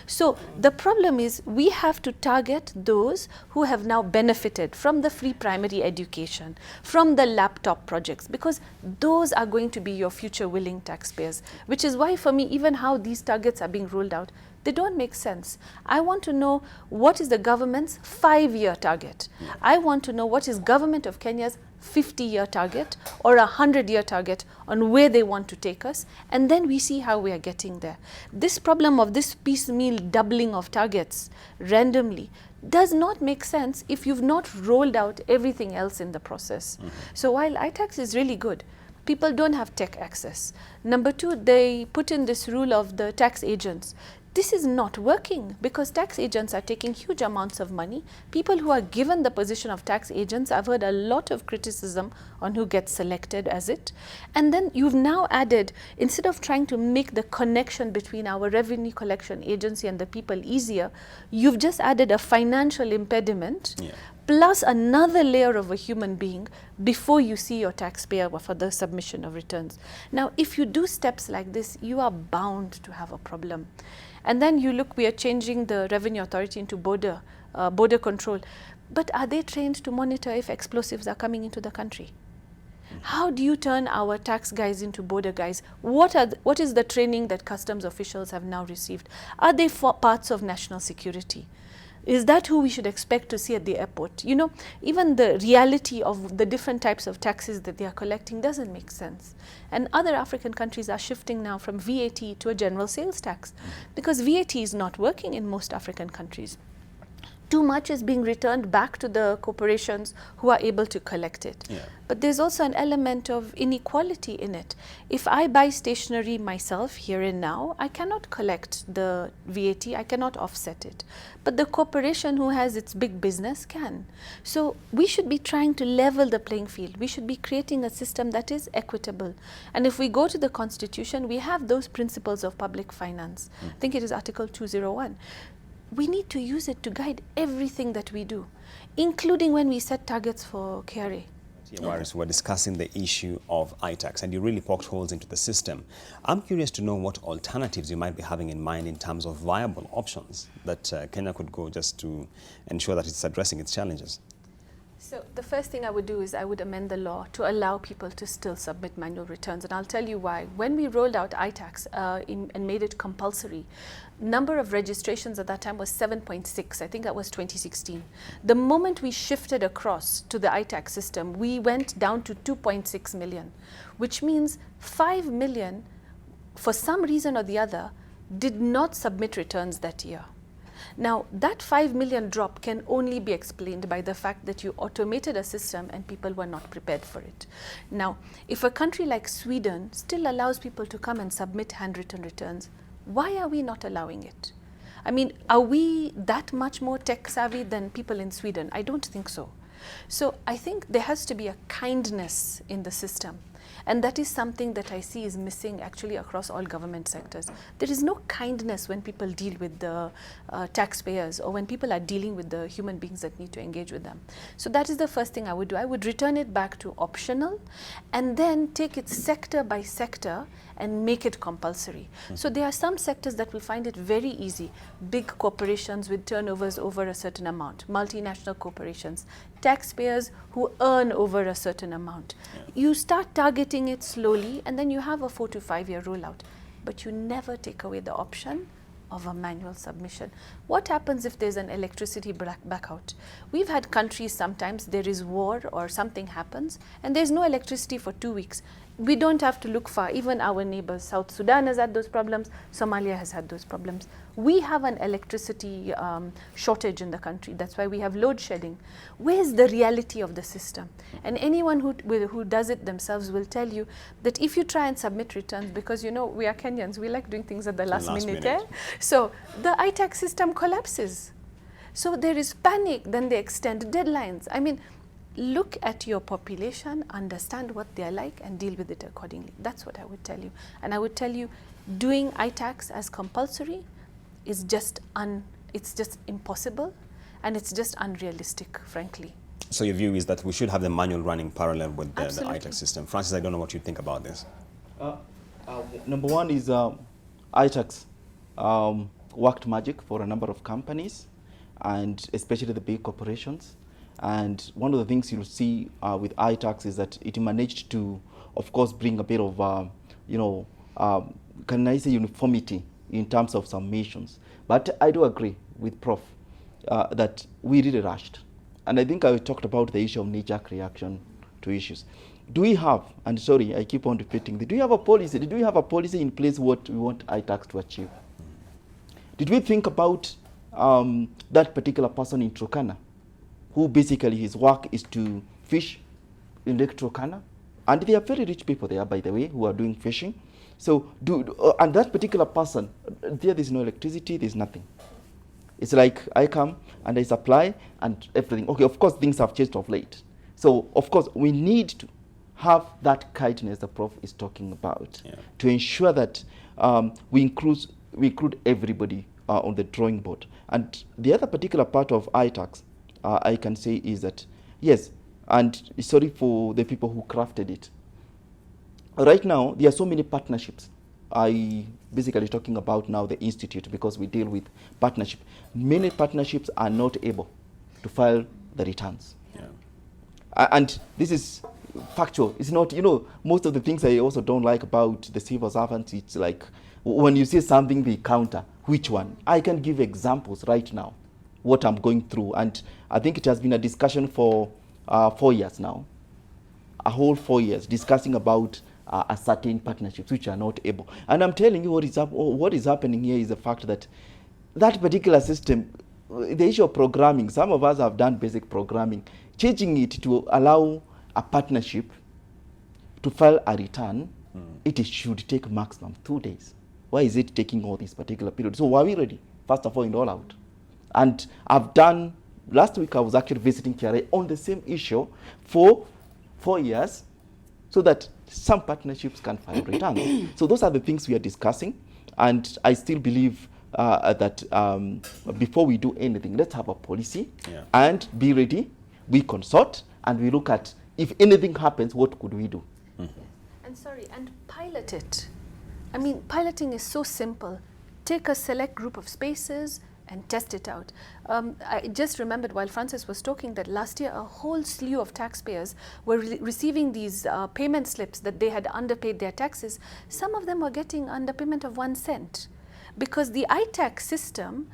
So the problem is we have to target those who have now benefited from the free primary education, from the laptop top projects, because those are going to be your future willing taxpayers, which is why for me, even how these targets are being rolled out, they don't make sense. I want to know what is the government's 5-year target. I want to know what is government of Kenya's 50-year target or a 100-year target on where they want to take us, and then we see how we are getting there. This problem of this piecemeal doubling of targets randomly does not make sense if you've not rolled out everything else in the process. So while iTax is really good, people don't have tech access. Number two, they put in this rule of the tax agents. This is not working because tax agents are taking huge amounts of money. People who are given the position of tax agents, I've heard a lot of criticism on who gets selected as it. And then you've now added, instead of trying to make the connection between our revenue collection agency and the people easier, you've just added a financial impediment plus another layer of a human being before you see your taxpayer for the submission of returns. Now, if you do steps like this, you are bound to have a problem. And then you look, we are changing the revenue authority into border control. But are they trained to monitor if explosives are coming into the country? How do you turn our tax guys into border guys? What is the training that customs officials have now received? Are they parts of national security? Is that who we should expect to see at the airport? You know, even the reality of the different types of taxes that they are collecting doesn't make sense. And other African countries are shifting now from VAT to a general sales tax because VAT is not working in most African countries. Too much is being returned back to the corporations who are able to collect it. But there's also an element of inequality in it. If I buy stationery myself here and now, I cannot collect the VAT, I cannot offset it. But the corporation who has its big business can. So we should be trying to level the playing field. We should be creating a system that is equitable. And if we go to the Constitution, we have those principles of public finance. I think it is Article 201. We need to use it to guide everything that we do, including when we set targets for KRA.
We're discussing the issue of iTax, and you really poked holes into the system. I'm curious to know what alternatives you might be having in mind in terms of viable options that Kenya could go just to ensure that it's addressing its challenges.
So the first thing I would do is I would amend the law to allow people to still submit manual returns, and I'll tell you why. When we rolled out iTax and made it compulsory, number of registrations at that time was 7.6. I think that was 2016. The moment we shifted across to the iTax system, we went down to 2.6 million, which means 5 million, for some reason or the other, did not submit returns that year. Now, that 5 million drop can only be explained by the fact that you automated a system and people were not prepared for it. Now, if a country like Sweden still allows people to come and submit handwritten returns, why are we not allowing it? I mean, are we that much more tech savvy than people in Sweden? I don't think so. So I think there has to be a kindness in the system. And that is something that I see is missing actually across all government sectors. There is no kindness when people deal with the taxpayers or when people are dealing with the human beings that need to engage with them. So that is the first thing I would do. I would return it back to optional and then take it sector by sector and make it compulsory. So there are some sectors that will find it very easy. Big corporations with turnovers over a certain amount, multinational corporations, taxpayers who earn over a certain amount. You start targeting it slowly and then you have a 4 to 5 year rollout, but you never take away the option of a manual submission. What happens if there's an electricity blackout? We've had countries sometimes there is war or something happens and there's no electricity for 2 weeks. We don't have to look far. Even our neighbors, South Sudan has had those problems, Somalia has had those problems. We have an electricity shortage in the country. That's why we have load shedding. Where's the reality of the system? And anyone who does it themselves will tell you that if you try and submit returns, because you know we are Kenyans, we like doing things at the last minute. Eh? So the iTax system collapses. So there is panic, then they extend deadlines. I mean, look at your population, understand what they are like, and deal with it accordingly. That's what I would tell you. And I would tell you, doing iTax as compulsory is just impossible, and it's just unrealistic, frankly.
So your view is that we should have the manual running parallel with the iTax system. Francis, I don't know what you think about this.
Number one is iTax worked magic for a number of companies, and especially the big corporations. And one of the things you'll see with iTax is that it managed to, of course, bring a bit of, can I say, uniformity in terms of submissions. But I do agree with Prof that we really rushed. And I think I talked about the issue of knee-jerk reaction to issues. Do we have, and sorry, I keep on repeating, do we have a policy? Did we have a policy in place what we want iTax to achieve? Did we think about that particular person in Turkana, who basically his work is to fish in Lake Turkana? And they are very rich people there, by the way, who are doing fishing. So, and that particular person, there's no electricity, there's nothing. It's like I come and I supply and everything. Okay, of course, things have changed of late. So, of course, we need to have that kindness the Prof is talking about to ensure that we include everybody on the drawing board. And the other particular part of iTax, I can say is that, yes, and sorry for the people who crafted it. Right now, there are so many partnerships. I basically talking about now the institute because we deal with partnership. Many partnerships are not able to file the returns. And this is factual. It's not, most of the things I also don't like about the civil servants, it's like when you say something, they counter. Which one? I can give examples right now, what I'm going through. And I think it has been a discussion for 4 years now, a whole 4 years, discussing about a certain partnerships which are not able. And I'm telling you what is happening here is the fact that that particular system, the issue of programming, some of us have done basic programming, changing it to allow a partnership to file a return, it should take maximum 2 days. Why is it taking all this particular period? So are we ready, first of all, in all out? And I've done, last week I was actually visiting KRA on the same issue for 4 years, so that some partnerships can file returns. So those are the things we are discussing, and I still believe that before we do anything, let's have a policy and be ready. We consult and we look at if anything happens, what could we do?
And pilot it. I mean, piloting is so simple. Take a select group of spaces and test it out. I just remembered while Francis was talking that last year a whole slew of taxpayers were receiving these payment slips that they had underpaid their taxes. Some of them were getting underpayment of 1 cent because the iTax system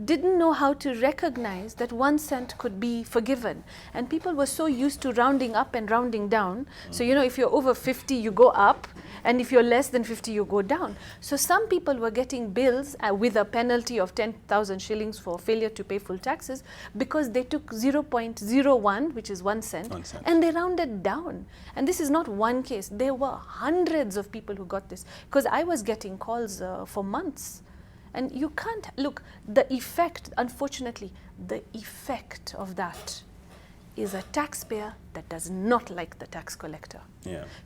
didn't know how to recognize that 1 cent could be forgiven. And people were so used to rounding up and rounding down. So, if you're over 50, you go up. And if you're less than 50, you go down. So some people were getting bills with a penalty of 10,000 shillings for failure to pay full taxes because they took 0.01, which is 1 cent, and they rounded down. And this is not one case. There were hundreds of people who got this because I was getting calls for months. And you can't, look, the effect, unfortunately, the effect of that is a taxpayer that does not like the tax collector.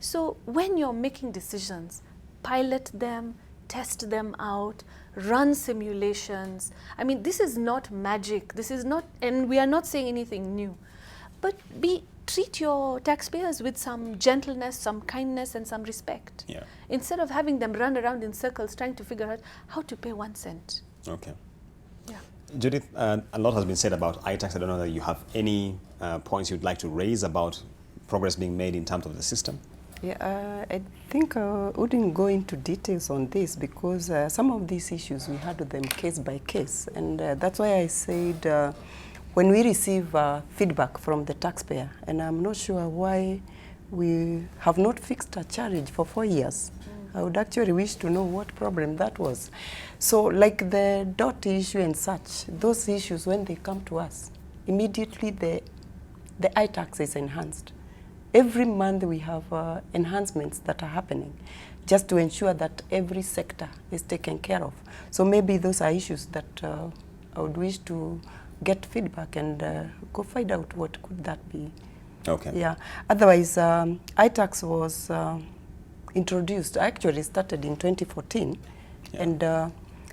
So when you're making decisions, pilot them, test them out, run simulations. I mean, this is not magic. This is not, and we are not saying anything new. But treat your taxpayers with some gentleness, some kindness, and some respect. Instead of having them run around in circles trying to figure out how to pay 1 cent.
Judith, a lot has been said about iTax. I don't know whether you have any points you'd like to raise about progress being made in terms of the system.
I think I wouldn't go into details on this because some of these issues we handle them case by case, and that's why I said when we receive feedback from the taxpayer, and I'm not sure why we have not fixed a charge for 4 years. I would actually wish to know what problem that was. So like the dot issue and such, those issues, when they come to us, immediately the iTax is enhanced. Every month we have enhancements that are happening just to ensure that every sector is taken care of. So maybe those are issues that I would wish to get feedback and go find out what could that be. Otherwise, iTax was introduced, actually started in 2014, and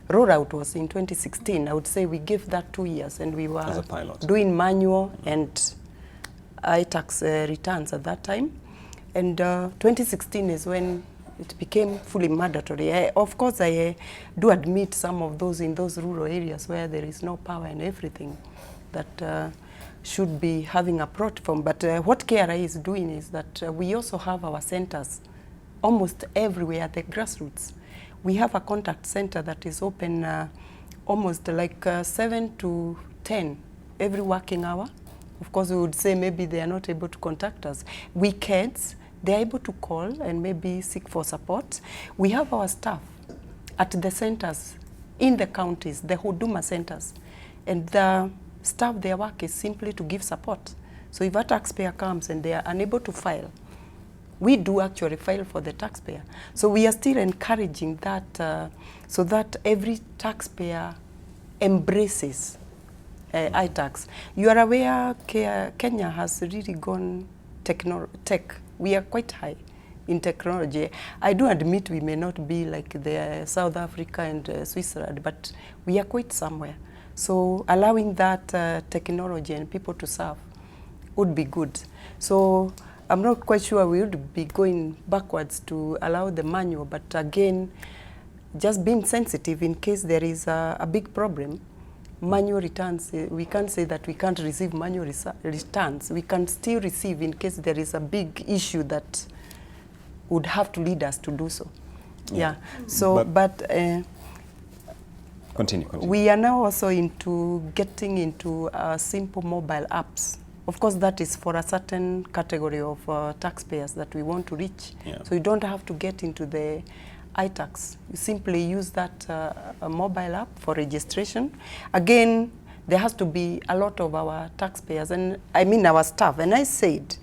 rollout was in 2016. I would say we gave that 2 years, and we were doing manual and iTax returns at that time. And 2016 is when it became fully mandatory. Of course, I do admit some of those in those rural areas where there is no power and everything, that should be having a platform. But what KRA is doing is that we also have our centers almost everywhere at the grassroots. We have a contact center that is open almost like 7 to 10 every working hour. Of course, we would say maybe they are not able to contact us. Weekends, they are able to call and maybe seek for support. We have our staff at the centers in the counties, the Huduma centers. And the staff, their work is simply to give support. So if a taxpayer comes and they are unable to file, we do actually file for the taxpayer. So we are still encouraging that so that every taxpayer embraces iTax. You are aware Kenya has really gone tech. We are quite high in technology. I do admit we may not be like the South Africa and Switzerland, but we are quite somewhere. So allowing that technology and people to serve would be good. So I'm not quite sure we would be going backwards to allow the manual, but again, just being sensitive in case there is a big problem. Manual returns, we can't say that we can't receive manual returns. We can still receive in case there is a big issue that would have to lead us to do so. Yeah. So, but
continue.
We are now also into getting into simple mobile apps. Of course, that is for a certain category of taxpayers that we want to reach.
Yeah.
So you don't have to get into the iTax. You simply use that mobile app for registration. Again, there has to be a lot of our taxpayers, and I mean our staff. And I said,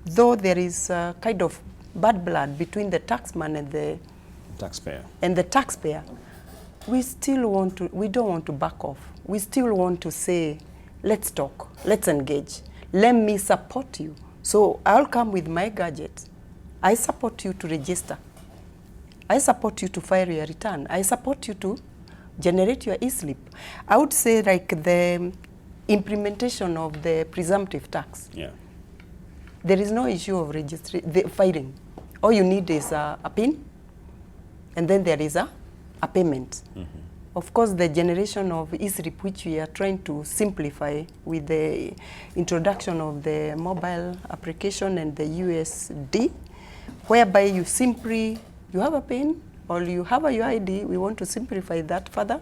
though there is kind of bad blood between the taxman and the taxpayer, we still want to, we don't want to back off. We still want to say, let's talk, let's engage. Let me support you. So I'll come with my gadget. I support you to register. I support you to file your return. I support you to generate your e-slip. I would say like the implementation of the presumptive tax.
Yeah.
There is no issue of filing. All you need is a PIN, and then there is a payment. Mm-hmm. Of course, the generation of e-slip, which we are trying to simplify with the introduction of the mobile application and the USD, whereby you simply, you have a PIN or you have a UID, we want to simplify that further,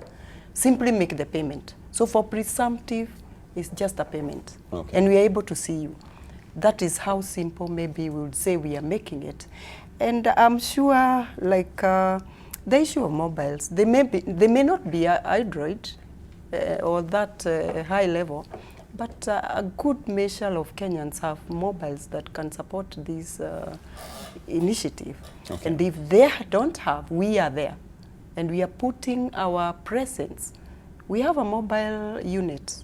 simply make the payment. So for presumptive, it's just a payment. Okay. And we are able to see you. That is how simple maybe we would say we are making it. And I'm sure like the issue of mobiles, they may not be Android or that high level, but a good measure of Kenyans have mobiles that can support this initiative. Okay. And if they don't have, we are there. And we are putting our presence. We have a mobile unit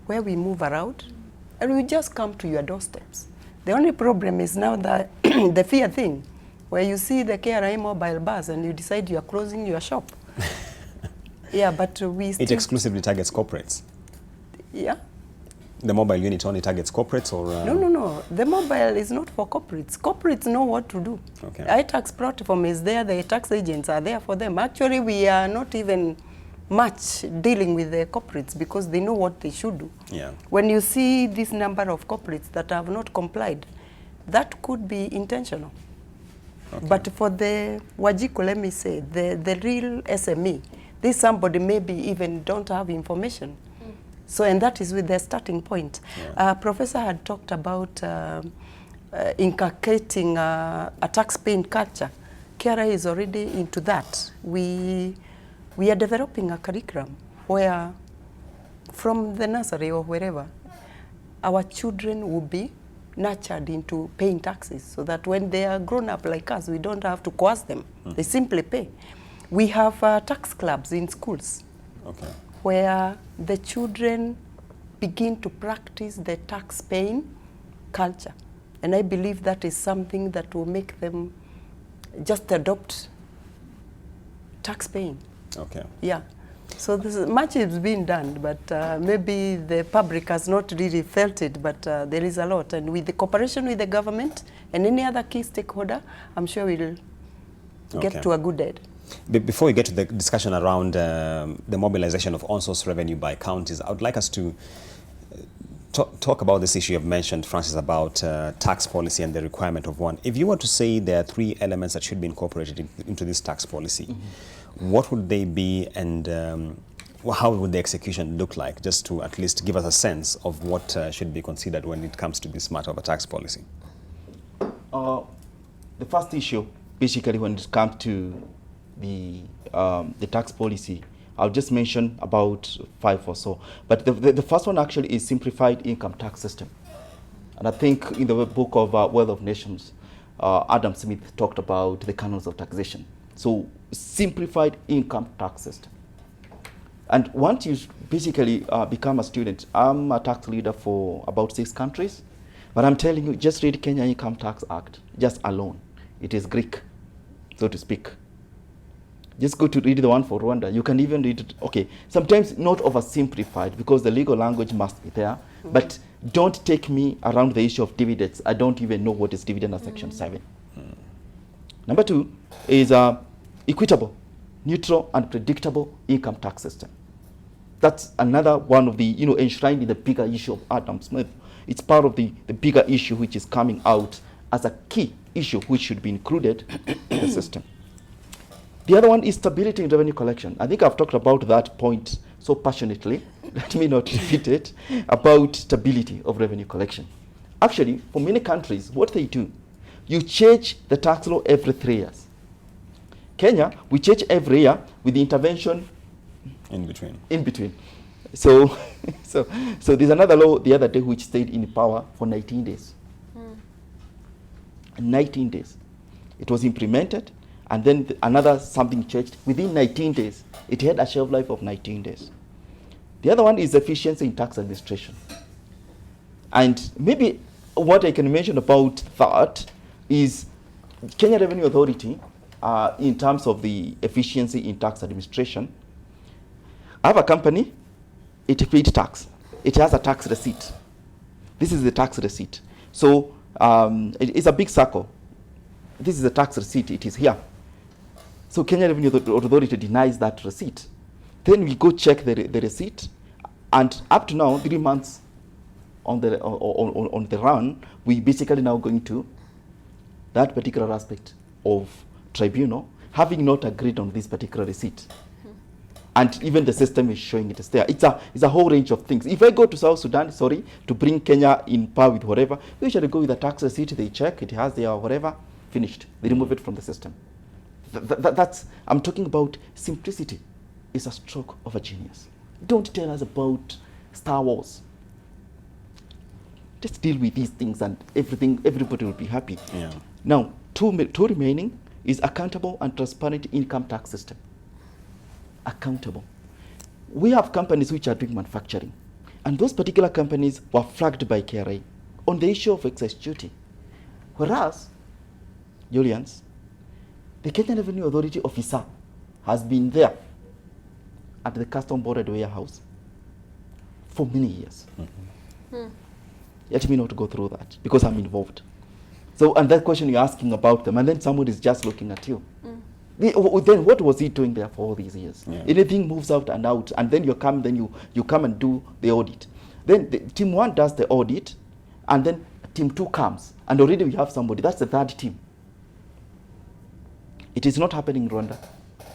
where we move around, and we just come to your doorsteps. The only problem is now that the fear thing, where you see the KRA mobile bus and you decide you are closing your shop. Yeah, but we still...
It exclusively targets corporates?
Yeah.
The mobile unit only targets corporates or...
No. The mobile is not for corporates. Corporates know what to do. Okay. iTax platform is there. The tax agents are there for them. Actually, we are not even much dealing with the corporates because they know what they should do. Yeah. When you see this number of corporates that have not complied, that could be intentional. Okay. But for the Wajiko, let me say, the real SME, this somebody maybe even don't have information. So, and that is with the starting point. Yeah. Professor had talked about inculcating a tax-paying culture. KRA is already into that. We are developing a curriculum where, from the nursery or wherever, our children will be nurtured into paying taxes so that when they are grown up like us, we don't have to coerce them. Mm-hmm. They simply pay. We have tax clubs in schools. Okay. Where the children begin to practice the tax-paying culture. And I believe that is something that will make them just adopt tax-paying. Okay. Yeah. So much is being done, but maybe the public has not really felt it, but there is a lot. And with the cooperation with the government and any other key stakeholder, I'm sure we'll get to a good end.
Before we get to the discussion around the mobilization of on-source revenue by counties, I would like us to talk about this issue you've mentioned, Francis, about tax policy and the requirement of one. If you were to say there are 3 elements that should be incorporated into this tax policy, what would they be, and how would the execution look like, just to at least give us a sense of what should be considered when it comes to this matter of a tax policy?
The first issue, basically, when it comes to the tax policy, I'll just mention about 5 or so. But the first one actually is simplified income tax system. And I think in the book of Wealth of Nations, Adam Smith talked about the canons of taxation. So simplified income tax system. And once you basically become a student, I'm a tax leader for about 6 countries, but I'm telling you, just read Kenya Income Tax Act, just alone. It is Greek, so to speak. Just go to read the one for Rwanda. You can even read it, okay, sometimes not oversimplified because the legal language must be there, but don't take me around the issue of dividends. I don't even know what is dividend under Section 7. Number 2 is equitable, neutral, and predictable income tax system. That's another one of the, enshrined in the bigger issue of Adam Smith. It's part of the bigger issue which is coming out as a key issue which should be included in the system. The other one is stability in revenue collection. I think I've talked about that point so passionately, let me not repeat it, about stability of revenue collection. Actually, for many countries, what they do, you change the tax law every 3 years. Kenya, we change every year with the intervention in between. So there's another law the other day which stayed in power for 19 days. 19 days. It was implemented, and then another something changed. Within 19 days, it had a shelf life of 19 days. The other one is efficiency in tax administration. And maybe what I can mention about that is Kenya Revenue Authority, in terms of the efficiency in tax administration. I have a company, it paid tax. It has a tax receipt. This is the tax receipt. So it's a big circle. This is a tax receipt, it is here. So Kenya Revenue Authority denies that receipt. Then we go check the receipt, and up to now, 3 months on the run, we basically now going to that particular aspect of tribunal, having not agreed on this particular receipt. And even the system is showing it is there. It's a whole range of things. If I go to South Sudan, to bring Kenya in par with whatever, we usually go with a tax receipt, they check, it has their whatever, finished. They remove it from the system. I'm talking about simplicity. It's a stroke of a genius. Don't tell us about Star Wars. Just deal with these things and everybody will be happy.
Yeah.
Now, two remaining is accountable and transparent income tax system. Accountable. We have companies which are doing manufacturing, and those particular companies were flagged by KRA on the issue of excess duty. Whereas, Julians, the Kenya Revenue Authority officer has been there at the custom boarded warehouse for many years. Let me not go through that because I'm involved. So, and that question you're asking about them, and then someone is just looking at you. Then what was he doing there for all these years? Yeah. Anything moves out, and then you come and do the audit. Then team 1 does the audit, and then team 2 comes, and already we have somebody. That's the third team. It is not happening in Rwanda.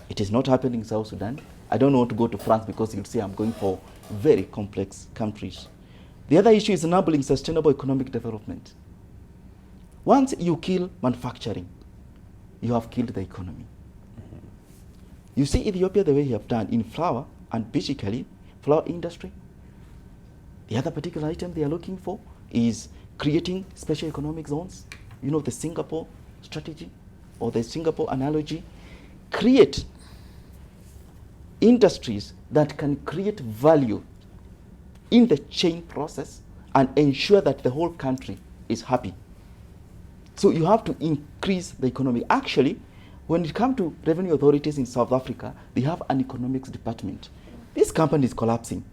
It is not happening in South Sudan. I don't want to go to France because you'll see I'm going for very complex countries. The other issue is enabling sustainable economic development. Once you kill manufacturing, you have killed the economy. You see Ethiopia the way you have done in flour, and basically flour industry. The other particular item they are looking for is creating special economic zones. You know, the Singapore strategy or the Singapore analogy. Create industries that can create value in the chain process and ensure that the whole country is happy. So you have to increase the economy. Actually, when it comes to revenue authorities in South Africa, they have an economics department. This company is collapsing.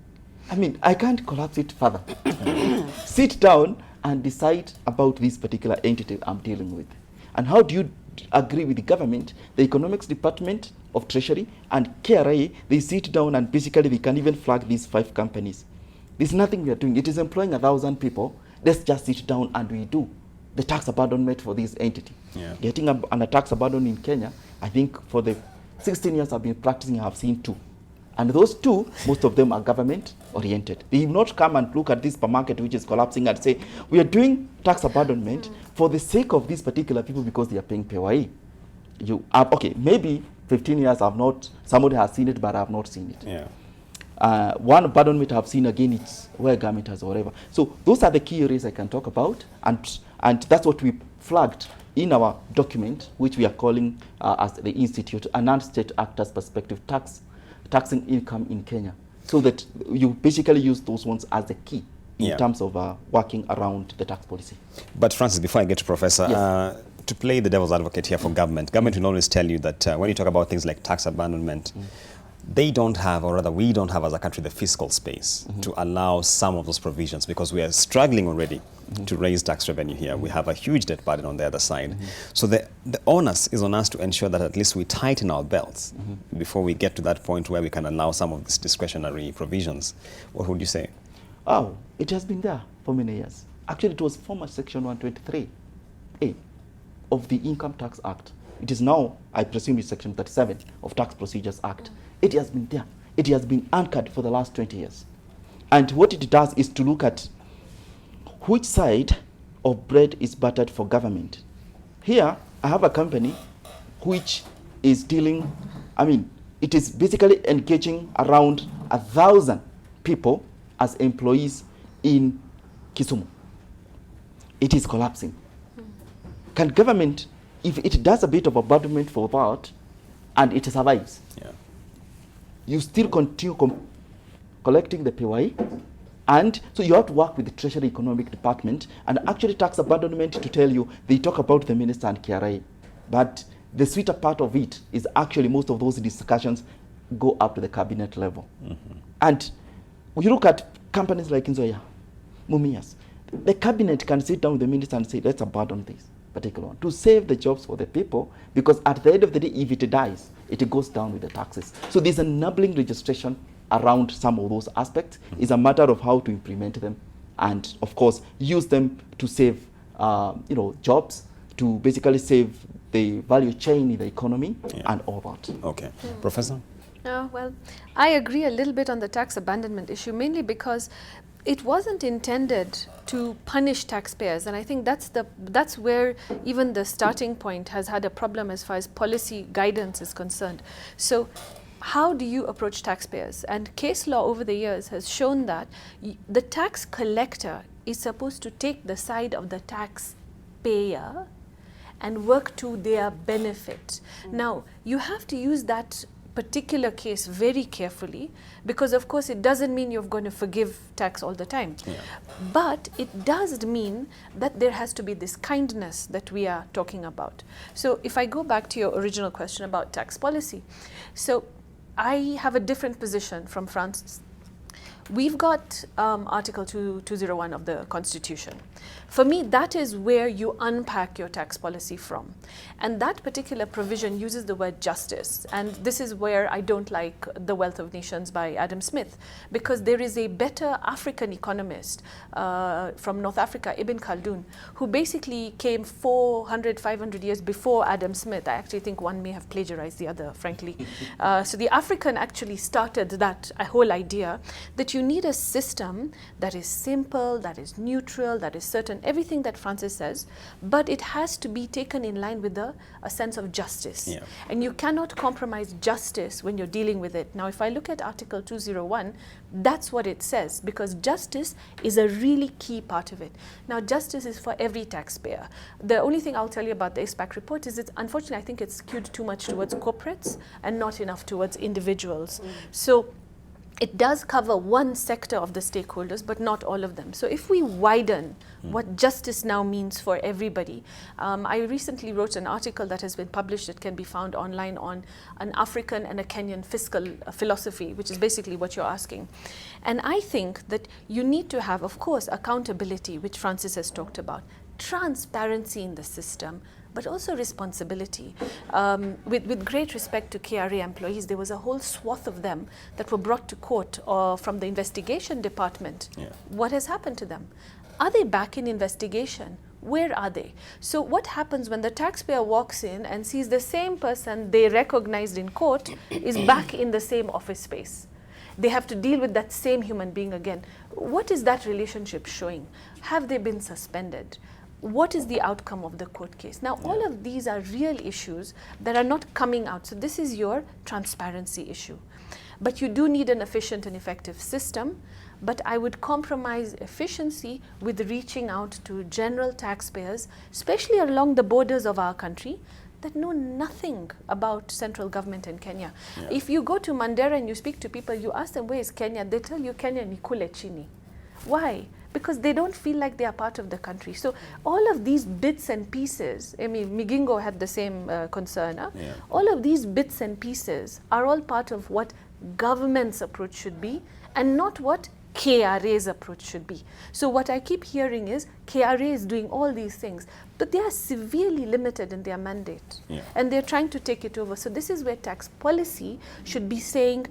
I mean, I can't collapse it further. Sit down and decide about this particular entity I'm dealing with. And how do you agree with the government, the economics department of Treasury and KRA, they sit down and basically they can even flag these 5 companies. There's nothing we are doing. It is employing 1,000 people. Let's just sit down and we do the tax abandonment for this entity.
Yeah.
Getting a tax abandonment in Kenya, I think for the 16 years I've been practicing, I have seen 2. And those 2, most of them are government oriented. They will not come and look at this supermarket which is collapsing and say, we are doing tax abandonment for the sake of these particular people because they are paying PAYE. Okay, maybe 15 years I've not, somebody has seen it, but I have not seen it.
Yeah.
One abandonment I've seen again, it's where government has or whatever. So those are the key areas I can talk about, and that's what we flagged in our document, which we are calling as the Institute, a non-state actors perspective taxing income in Kenya. So that you basically use those ones as the key in terms of working around the tax policy.
But Francis, before I get to Professor, yes. To play the devil's advocate here for government will always tell you that when you talk about things like tax abandonment, they don't have, or rather we don't have as a country, the fiscal space to allow some of those provisions, because we are struggling already to raise tax revenue here. We have a huge debt burden on the other side. So the onus is on us to ensure that at least we tighten our belts before we get to that point where we can allow some of these discretionary provisions. What would you say?
Oh, it has been there for many years. Actually, it was former Section 123A of the Income Tax Act. It is now, I presume, it's Section 37 of Tax Procedures Act. It has been there. It has been anchored for the last 20 years. And what it does is to look at which side of bread is buttered for government. Here, I have a company which is dealing, it is basically engaging around 1,000 people as employees in Kisumu. It is collapsing. Can government, if it does a bit of abandonment for that and it survives, you still continue collecting the PAYE, and so you have to work with the Treasury Economic Department, and actually tax abandonment, to tell you, they talk about the minister and KRA, but the sweeter part of it is actually most of those discussions go up to the cabinet level. And when you look at companies like Nzoia, Mumias, the cabinet can sit down with the minister and say, let's abandon this particular one to save the jobs for the people, because at the end of the day, if it dies, it goes down with the taxes. So there's enabling legislation around some of those aspects. It's a matter of how to implement them and, of course, use them to save jobs, to basically save the value chain in the economy and all that.
Okay. Professor?
Well, I agree a little bit on the tax abandonment issue, mainly because it wasn't intended to punish taxpayers, and I think that's where even the starting point has had a problem as far as policy guidance is concerned. So how do you approach taxpayers? And case law over the years has shown that the tax collector is supposed to take the side of the taxpayer and work to their benefit. Now, you have to use that particular case very carefully, because of course it doesn't mean you're going to forgive tax all the time. But it does mean that there has to be this kindness that we are talking about. So if I go back to your original question about tax policy, so I have a different position from Francis. We've got Article 201 of the Constitution. For me, that is where you unpack your tax policy from. And that particular provision uses the word justice. And this is where I don't like The Wealth of Nations by Adam Smith, because there is a better African economist from North Africa, Ibn Khaldun, who basically came 400, 500 years before Adam Smith. I actually think one may have plagiarized the other, frankly. So the African actually started that whole idea that you need a system that is simple, that is neutral, that is certain, everything that Francis says, but it has to be taken in line with a sense of justice. And you cannot compromise justice when you're dealing with it. Now, if I look at Article 201, that's what it says, because justice is a really key part of it. Now, justice is for every taxpayer. The only thing I'll tell you about the ISPAC report is unfortunately, I think it's skewed too much towards corporates and not enough towards individuals. So it does cover one sector of the stakeholders, but not all of them. So if we widen what justice now means for everybody, I recently wrote an article that has been published that can be found online on an African and a Kenyan fiscal philosophy, which is basically what you're asking. And I think that you need to have, of course, accountability, which Francis has talked about. transparency in the system, but also responsibility. With great respect to KRA employees, there was a whole swath of them that were brought to court from the investigation department.
Yeah.
What has happened to them? Are they back in investigation? Where are they? So what happens when the taxpayer walks in and sees the same person they recognized in court is back in the same office space? They have to deal with that same human being again. What is that relationship showing? Have they been suspended? What is the outcome of the court case? Now, all of these are real issues that are not coming out. So this is your transparency issue. But you do need an efficient and effective system. But I would compromise efficiency with reaching out to general taxpayers, especially along the borders of our country, that know nothing about central government in Kenya.
Yeah.
If you go to Mandera and you speak to people, you ask them, where is Kenya? They tell you Kenya ni kule chini. Why? Because they don't feel like they are part of the country. So all of these bits and pieces, I mean, Migingo had the same concern. Huh?
Yeah.
All of these bits and pieces are all part of what government's approach should be and not what KRA's approach should be. So what I keep hearing is KRA is doing all these things, but they are severely limited in their mandate.
Yeah.
And they're trying to take it over. So this is where tax policy should be saying,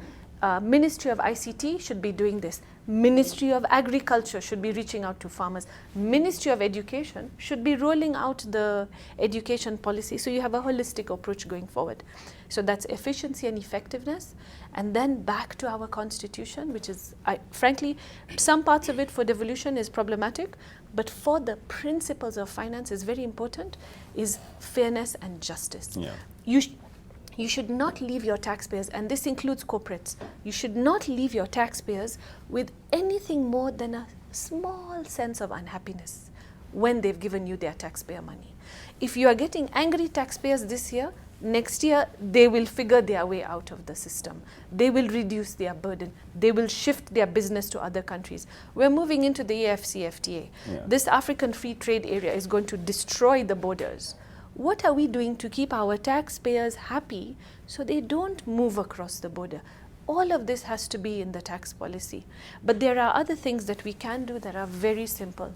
Ministry of ICT should be doing this. Ministry of Agriculture should be reaching out to farmers. Ministry of Education should be rolling out the education policy. So you have a holistic approach going forward. So that's efficiency and effectiveness. And then back to our constitution, which is, frankly, some parts of it for devolution is problematic, but for the principles of finance is very important, is fairness and justice.
Yeah.
You should not leave your taxpayers, and this includes corporates, you should not leave your taxpayers with anything more than a small sense of unhappiness when they've given you their taxpayer money. If you are getting angry taxpayers this year, next year they will figure their way out of the system. They will reduce their burden. They will shift their business to other countries. We're moving into the AFCFTA.
Yeah.
This African Free Trade Area is going to destroy the borders. What are we doing to keep our taxpayers happy so they don't move across the border? All of this has to be in the tax policy. But there are other things that we can do that are very simple.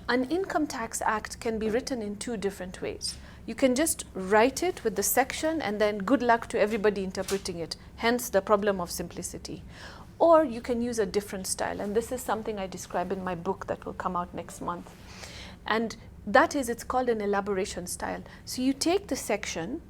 An income tax act can be written in two different ways. You can just write it with the section and then good luck to everybody interpreting it, hence the problem of simplicity. Or you can use a different style, and this is something I describe in my book that will come out next month. And that is, it's called an elaboration style. So you take the section,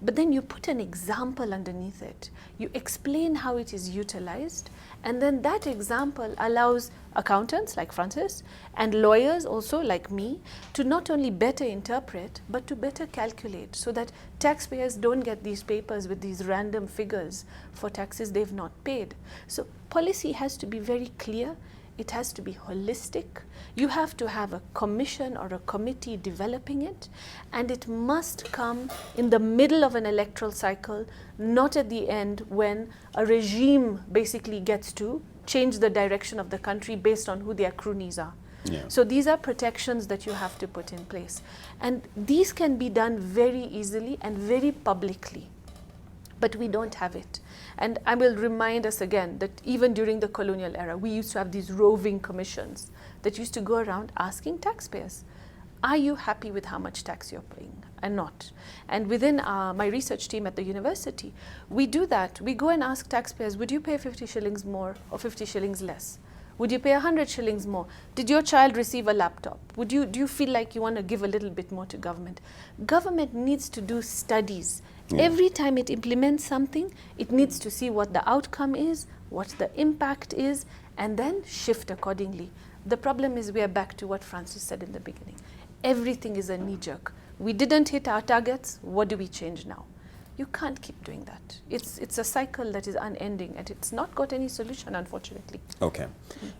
but then you put an example underneath it. You explain how it is utilized, and then that example allows accountants like Francis and lawyers also like me to not only better interpret, but to better calculate so that taxpayers don't get these papers with these random figures for taxes they've not paid. So policy has to be very clear. It has to be holistic. You have to have a commission or a committee developing it, and it must come in the middle of an electoral cycle, not at the end when a regime basically gets to change the direction of the country based on who their cronies are.
Yeah.
So these are protections that you have to put in place. And these can be done very easily and very publicly. But we don't have it. And I will remind us again that even during the colonial era, we used to have these roving commissions that used to go around asking taxpayers, are you happy with how much tax you're paying and not? And within my research team at the university, we do that. We go and ask taxpayers, would you pay 50 shillings more or 50 shillings less? Would you pay 100 shillings more? Did your child receive a laptop? Do you feel like you want to give a little bit more to government? Government needs to do studies. Yeah. Every time it implements something, it needs to see what the outcome is, what the impact is, and then shift accordingly. The problem is we are back to what Francis said in the beginning. Everything is a knee-jerk. We didn't hit our targets. What do we change now? You can't keep doing that. It's a cycle that is unending, and it's not got any solution, unfortunately.
Okay.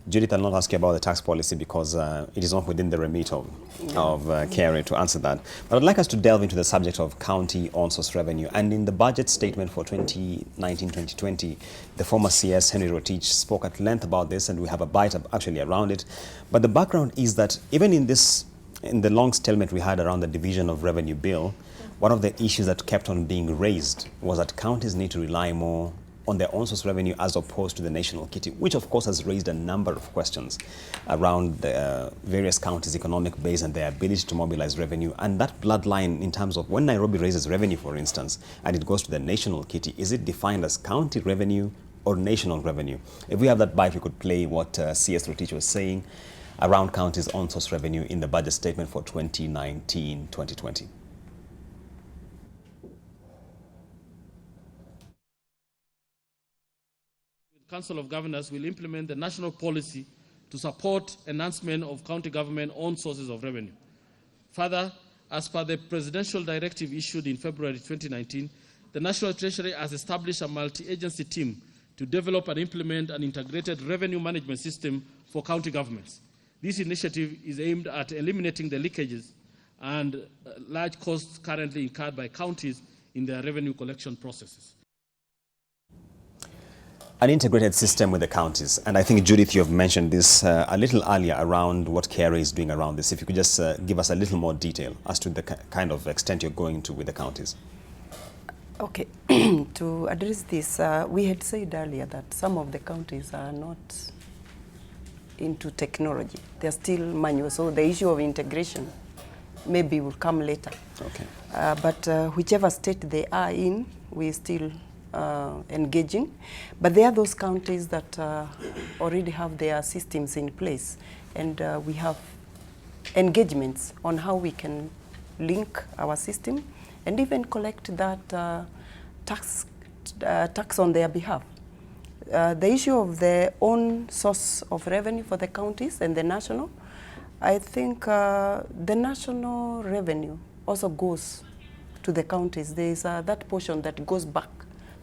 Judith, I'll not ask you about the tax policy because it is not within the remit of KRA to answer that. But I'd like us to delve into the subject of county on-source revenue. And in the budget statement for 2019-2020, the former CS, Henry Rotich, spoke at length about this, and we have a bite actually around it. But the background is that even in the long stalemate we had around the division of revenue bill, one of the issues that kept on being raised was that counties need to rely more on their own source revenue as opposed to the national kitty, which of course has raised a number of questions around the various counties' economic base and their ability to mobilize revenue. And that bloodline in terms of when Nairobi raises revenue, for instance, and it goes to the national kitty, is it defined as county revenue or national revenue? If we have that bite, we could play what CS Rotich was saying around counties' own source revenue in the budget statement for 2019-2020.
Council of Governors will implement the national policy to support enhancement of county government own sources of revenue. Further, as per the presidential directive issued in February 2019, the National Treasury has established a multi-agency team to develop and implement an integrated revenue management system for county governments. This initiative is aimed at eliminating the leakages and large costs currently incurred by counties in their revenue collection processes.
An integrated system with the counties. And I think, Judith, you have mentioned this a little earlier around what KRA is doing around this. If you could just give us a little more detail as to the kind of extent you're going to with the counties.
Okay, to address this, we had said earlier that some of the counties are not into technology. They're still manual, so the issue of integration maybe will come later.
Okay.
But whichever state they are in, we're still engaging. But there are those counties that already have their systems in place, and we have engagements on how we can link our system and even collect that tax on their behalf. The issue of their own source of revenue for the counties and the national, I think the national revenue also goes to the counties. There is that portion that goes back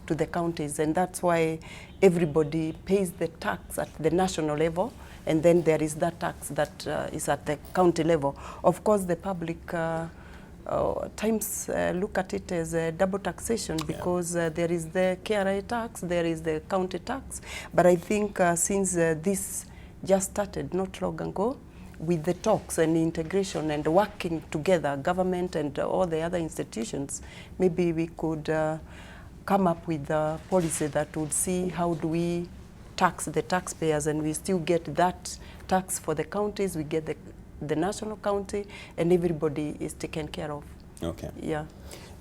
to the counties, and that's why everybody pays the tax at the national level, and then there is that tax that is at the county level. Of course, the public times look at it as a double taxation because there is the KRA tax, there is the county tax. But I think since this just started not long ago, with the talks and integration and working together, government and all the other institutions, maybe we could come up with a policy that would see how do we tax the taxpayers and we still get that tax for the counties, we get the national county, and everybody is taken care of.
Okay.
Yeah.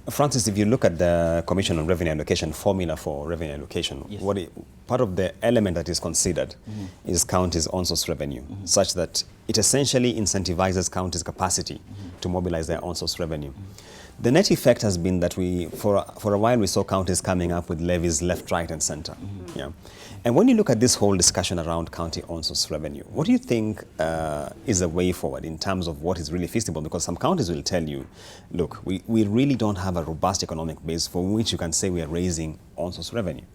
Francis, if you look at the Commission on Revenue Allocation formula for revenue allocation,
yes.
Part of the element that is considered is counties' own source revenue, such that it essentially incentivizes counties' capacity to mobilize their own source revenue. The net effect has been that for a while we saw counties coming up with levies left, right, and center. Yeah. And when you look at this whole discussion around county own source revenue, what do you think is the way forward in terms of what is really feasible? Because some counties will tell you, look, we really don't have a robust economic base for which you can say we are raising own source revenue.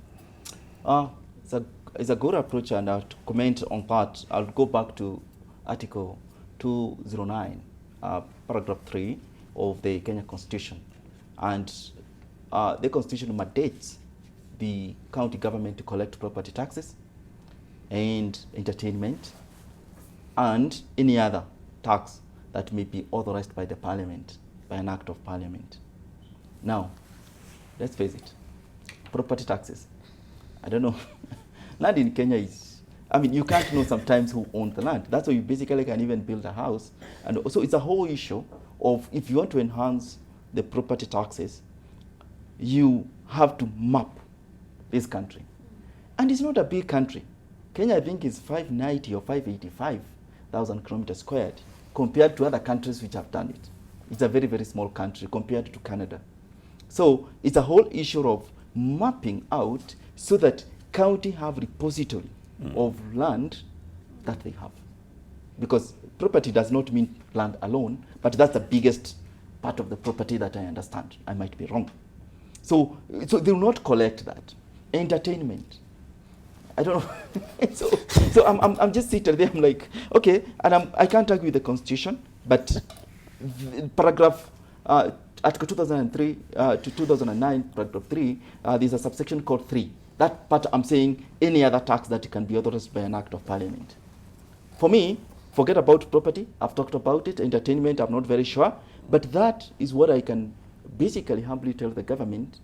It's a good approach, and to comment on that, I'll go back to Article 209, Paragraph 3 of the Kenya Constitution. And the Constitution mandates the county government to collect property taxes and entertainment and any other tax that may be authorized by the parliament, by an act of parliament. Now, let's face it, property taxes, I don't know, land in Kenya is, I mean, you can't know sometimes who owns the land. That's why you basically can even build a house. And so it's a whole issue of if you want to enhance the property taxes, you have to map this country. And it's not a big country. Kenya, I think, is 590 or 585,000 kilometers squared compared to other countries which have done it. It's a very, very small country compared to Canada. So it's a whole issue of mapping out so that county have repository of land that they have. Because property does not mean land alone, but that's the biggest part of the property that I understand. I might be wrong. So they will not collect that. Entertainment, I don't know. so I'm just sitting there. I'm like, okay, and I can't argue with the Constitution, but paragraph Article 2003 to 2009, paragraph 3, there's a subsection called 3. That part I'm saying any other tax that can be authorized by an act of parliament. For me, forget about property. I've talked about it. Entertainment, I'm not very sure, but that is what I can basically humbly tell the government.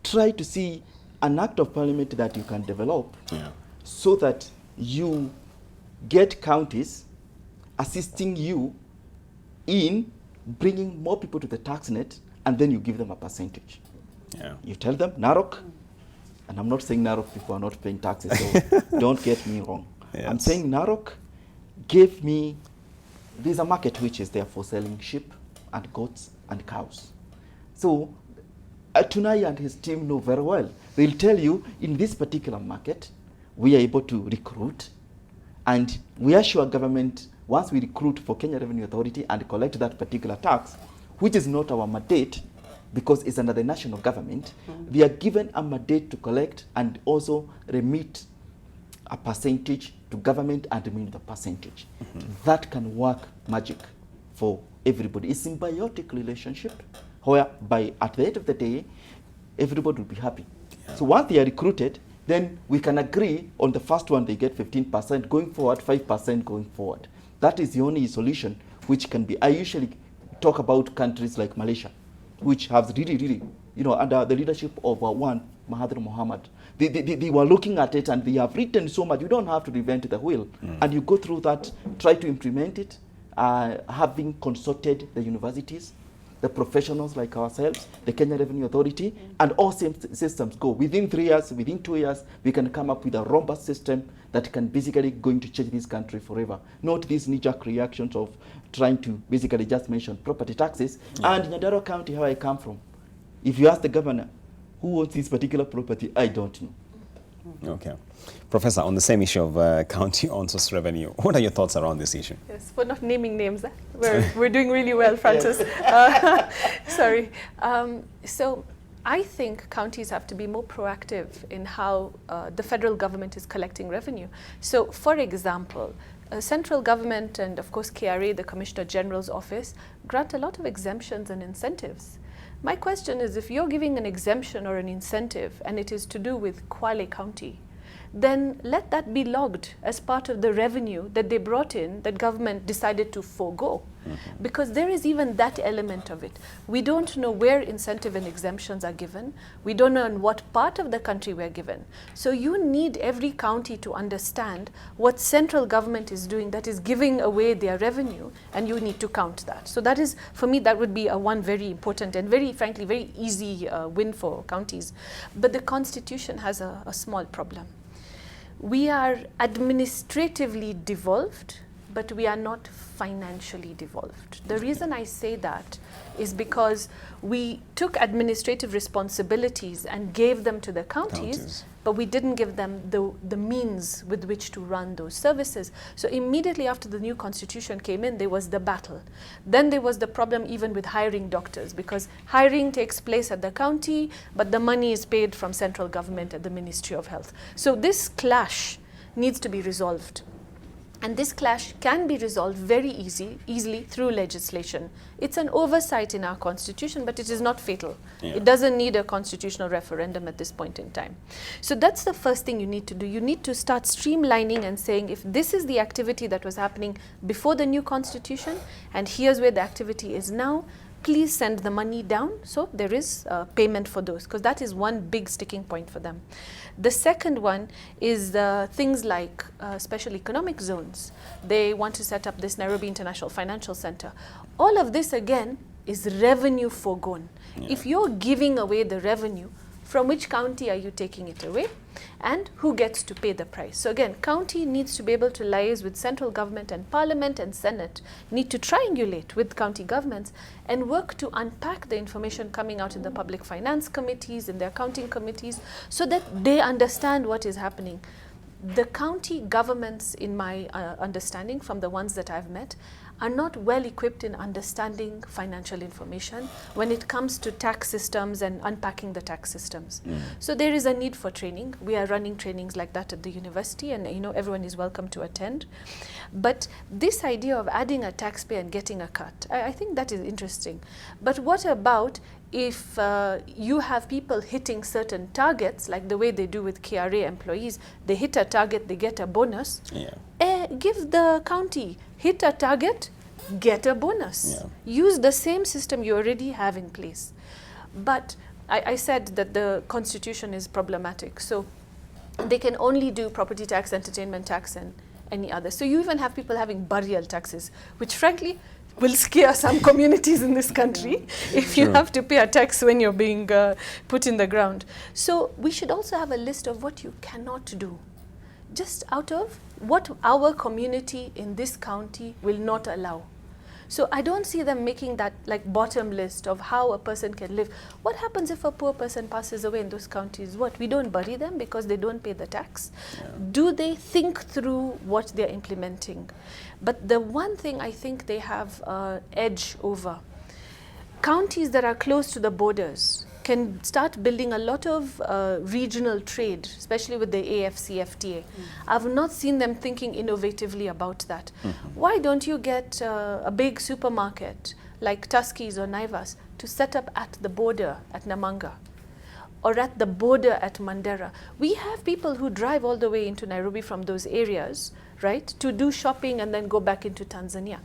Try to see an act of parliament that you can develop so that you get counties assisting you in bringing more people to the tax net, and then you give them a percentage. You tell them, Narok, and I'm not saying Narok people are not paying taxes, so don't get me wrong. I'm saying Narok gave me, there's a market which is there for selling sheep and goats and cows. So Tunai and his team know very well. They'll tell you, in this particular market, we are able to recruit, and we assure government, once we recruit for Kenya Revenue Authority and collect that particular tax, which is not our mandate, because it's under the national government, they are given a mandate to collect and also remit a percentage to government and remit the percentage. That can work magic for everybody. It's a symbiotic relationship whereby at the end of the day, everybody will be happy. So once they are recruited, then we can agree on the first one, they get 15% going forward, 5% going forward. That is the only solution which can be. I usually talk about countries like Malaysia, which have really, under the leadership of one Mahathir Mohamad. They were looking at it and they have written so much. You don't have to reinvent the wheel. And you go through that, try to implement it, having consulted the universities, the professionals like ourselves, the Kenya Revenue Authority, and all systems go. Within 3 years, within 2 years, we can come up with a robust system that can basically going to change this country forever. Not these knee-jerk reactions of trying to basically just mention property taxes. And in Nyandaro County, how I come from, if you ask the governor, who owns this particular property, I don't know.
Okay. Professor, on the same issue of county on-source revenue, what are your thoughts around this issue?
Yes, for not naming names. We're doing really well, Francis. Sorry. So I think counties have to be more proactive in how the federal government is collecting revenue. So, for example, central government and, of course, KRA, the Commissioner General's office, grant a lot of exemptions and incentives. My question is, if you're giving an exemption or an incentive and it is to do with Kwale County, then let that be logged as part of the revenue that they brought in that government decided to forego. Because there is even that element of it. We don't know where incentive and exemptions are given. We don't know in what part of the country we're given. So you need every county to understand what central government is doing that is giving away their revenue, and you need to count that. So that is, for me, that would be one very important and very, frankly, very easy win for counties. But the Constitution has a small problem. We are administratively devolved, but we are not financially devolved. The reason I say that is because we took administrative responsibilities and gave them to the counties, but we didn't give them the means with which to run those services. So immediately after the new constitution came in, there was the battle. Then there was the problem even with hiring doctors, because hiring takes place at the county, but the money is paid from central government at the Ministry of Health. So this clash needs to be resolved. And this clash can be resolved very easily through legislation. It's an oversight in our constitution, but it is not fatal. It doesn't need a constitutional referendum at this point in time. So that's the first thing you need to do. You need to start streamlining and saying, if this is the activity that was happening before the new constitution, and here's where the activity is now, please send the money down so there is payment for those, because that is one big sticking point for them. The second one is things like special economic zones. They want to set up this Nairobi International Financial Center. All of this, again, is revenue foregone. If you're giving away the revenue, from which county are you taking it away? And who gets to pay the price? So again, county needs to be able to liaise with central government, and parliament and senate need to triangulate with county governments and work to unpack the information coming out in the public finance committees, in their accounting committees, so that they understand what is happening. The county governments, in my understanding from the ones that I've met, are not well equipped in understanding financial information when it comes to tax systems and unpacking the tax systems. So there is a need for training. We are running trainings like that at the university, and everyone is welcome to attend. But this idea of adding a taxpayer and getting a cut, I think that is interesting. But what about if you have people hitting certain targets, like the way they do with KRA employees? They hit a target, they get a bonus. Give the county, hit a target, get a bonus. Use the same system you already have in place. But I said that the constitution is problematic. So they can only do property tax, entertainment tax, and any other. So you even have people having burial taxes, which frankly will scare some communities in this country if you have to pay a tax when you're being put in the ground. So we should also have a list of what you cannot do, just out of what our community in this county will not allow. So I don't see them making that like bottom list of how a person can live. What happens if a poor person passes away in those counties? What, we don't bury them because they don't pay the tax? Yeah. Do they think through what they're implementing? But the one thing I think they have edge over, counties that are close to the borders can start building a lot of regional trade, especially with the AFCFTA. I've not seen them thinking innovatively about that. Why don't you get a big supermarket like Tuskys or Naivas to set up at the border at Namanga or at the border at Mandera? We have people who drive all the way into Nairobi from those areas, right, to do shopping and then go back into Tanzania.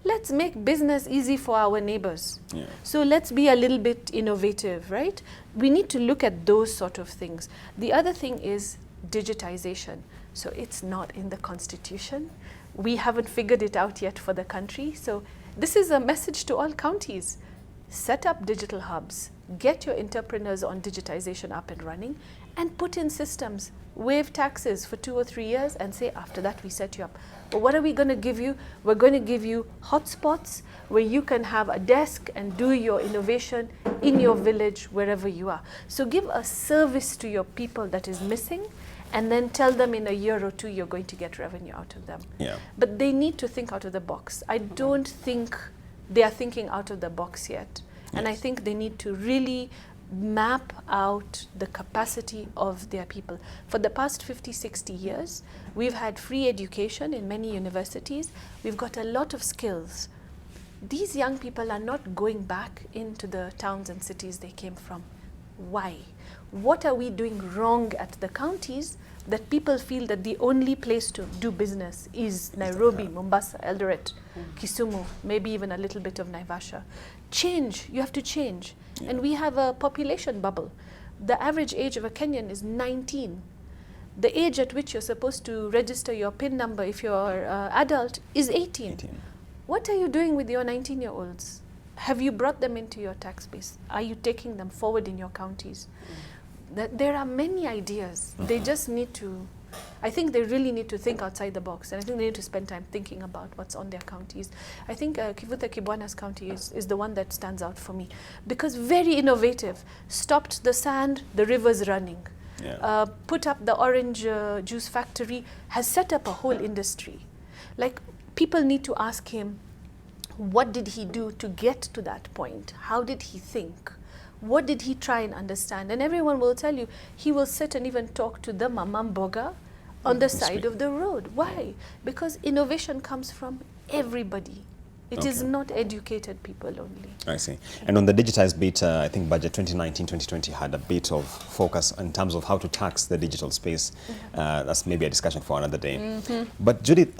Let's make business easy for our neighbors. Yeah. So let's be a little bit innovative, right? We need to look at those sort of things. The other thing is digitization. So it's not in the constitution. We haven't figured it out yet for the country. So this is a message to all counties. Set up digital hubs, get your entrepreneurs on digitization up and running, and put in systems. Waive taxes for 2 or 3 years and say, after that we set you up. But what are we going to give you? We're going to give you hotspots where you can have a desk and do your innovation in your village, wherever you are. So give a service to your people that is missing, and then tell them in a year or 2 you're going to get revenue out of them. Yeah. But they need to think out of the box. I don't think they are thinking out of the box yet. And I think they need to really map out the capacity of their people. For the past 50, 60 years, we've had free education in many universities. We've got a lot of skills. These young people are not going back into the towns and cities they came from. Why? What are we doing wrong at the counties that people feel that the only place to do business is Nairobi, Mombasa, Eldoret, Kisumu, maybe even a little bit of Naivasha? Change. You have to change. Yeah. And we have a population bubble. The average age of a Kenyan is 19. The age at which you're supposed to register your PIN number if you're adult is 18. What are you doing with your 19-year-olds? Have you brought them into your tax base? Are you taking them forward in your counties? There are many ideas. They just need to, I think they really need to think outside the box, and I think they need to spend time thinking about what's on their counties. I think Kivutha Kibwana's county is the one that stands out for me, because very innovative, stopped the sand, the river's running. Yeah. Put up the orange juice factory, has set up a whole industry. Like, people need to ask him, what did he do to get to that point? How did he think? What did he try and understand? And everyone will tell you, he will sit and even talk to the mama mboga on the side of the road. Why? Because innovation comes from everybody. It is not educated people only. I see.
And on the digitized bit, I think budget 2019-2020 had a bit of focus in terms of how to tax the digital space. That's maybe a discussion for another day. But Judith,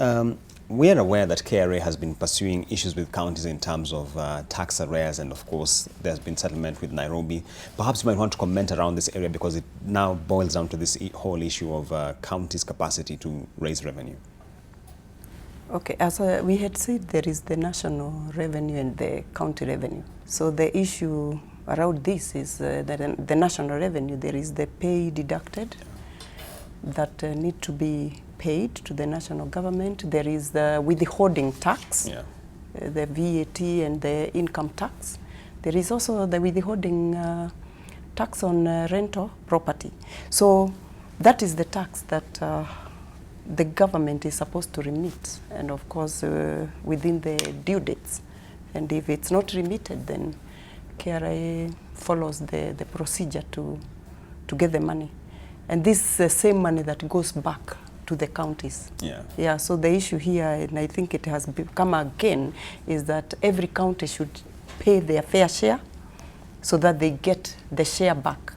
we are aware that KRA has been pursuing issues with counties in terms of tax arrears, and of course there's been settlement with Nairobi. Perhaps you might want to comment around this area, because it now boils down to this whole issue of counties' capacity to raise revenue.
Okay, as we had said, there is the national revenue and the county revenue. So the issue around this is that in the national revenue, there is the pay deducted that need to be paid to the national government. There is the withholding tax, the VAT and the income tax. There is also the withholding tax on rental property. So that is the tax that the government is supposed to remit, and of course within the due dates. And if it's not remitted, then KRA follows the procedure to get the money. And this is the same money that goes back to the counties. Yeah, so the issue here, and I think it has become again, is that every county should pay their fair share so that they get the share back,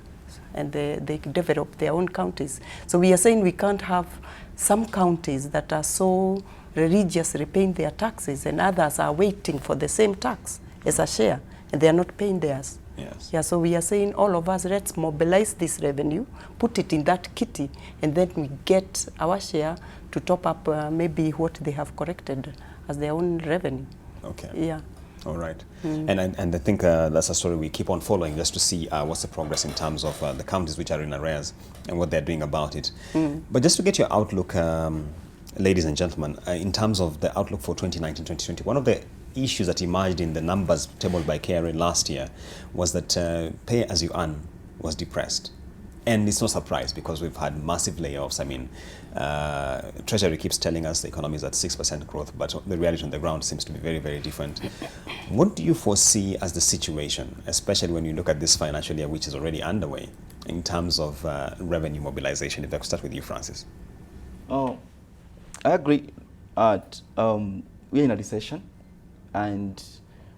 and they develop their own counties. So we are saying we can't have some counties that are so religiously paying their taxes, and others are waiting for the same tax as a share, and they are not paying theirs.
Yes.
Yeah, so we are saying all of us, let's mobilize this revenue, put it in that kitty, and then we get our share to top up maybe what they have collected as their own revenue.
Okay.
Yeah.
All right. And I think that's a story we keep on following just to see what's the progress in terms of the counties which are in arrears and what they're doing about it. But just to get your outlook, ladies and gentlemen, in terms of the outlook for 2019-2020, one of the issues that emerged in the numbers tabled by KRA last year was that pay as you earn was depressed. And it's no surprise because we've had massive layoffs. I mean, Treasury keeps telling us the economy is at 6% growth, but the reality on the ground seems to be very, very different. What do you foresee as the situation, especially when you look at this financial year, which is already underway, in terms of revenue mobilization? If I could start with you, Francis.
Oh, I agree. We're in a recession, and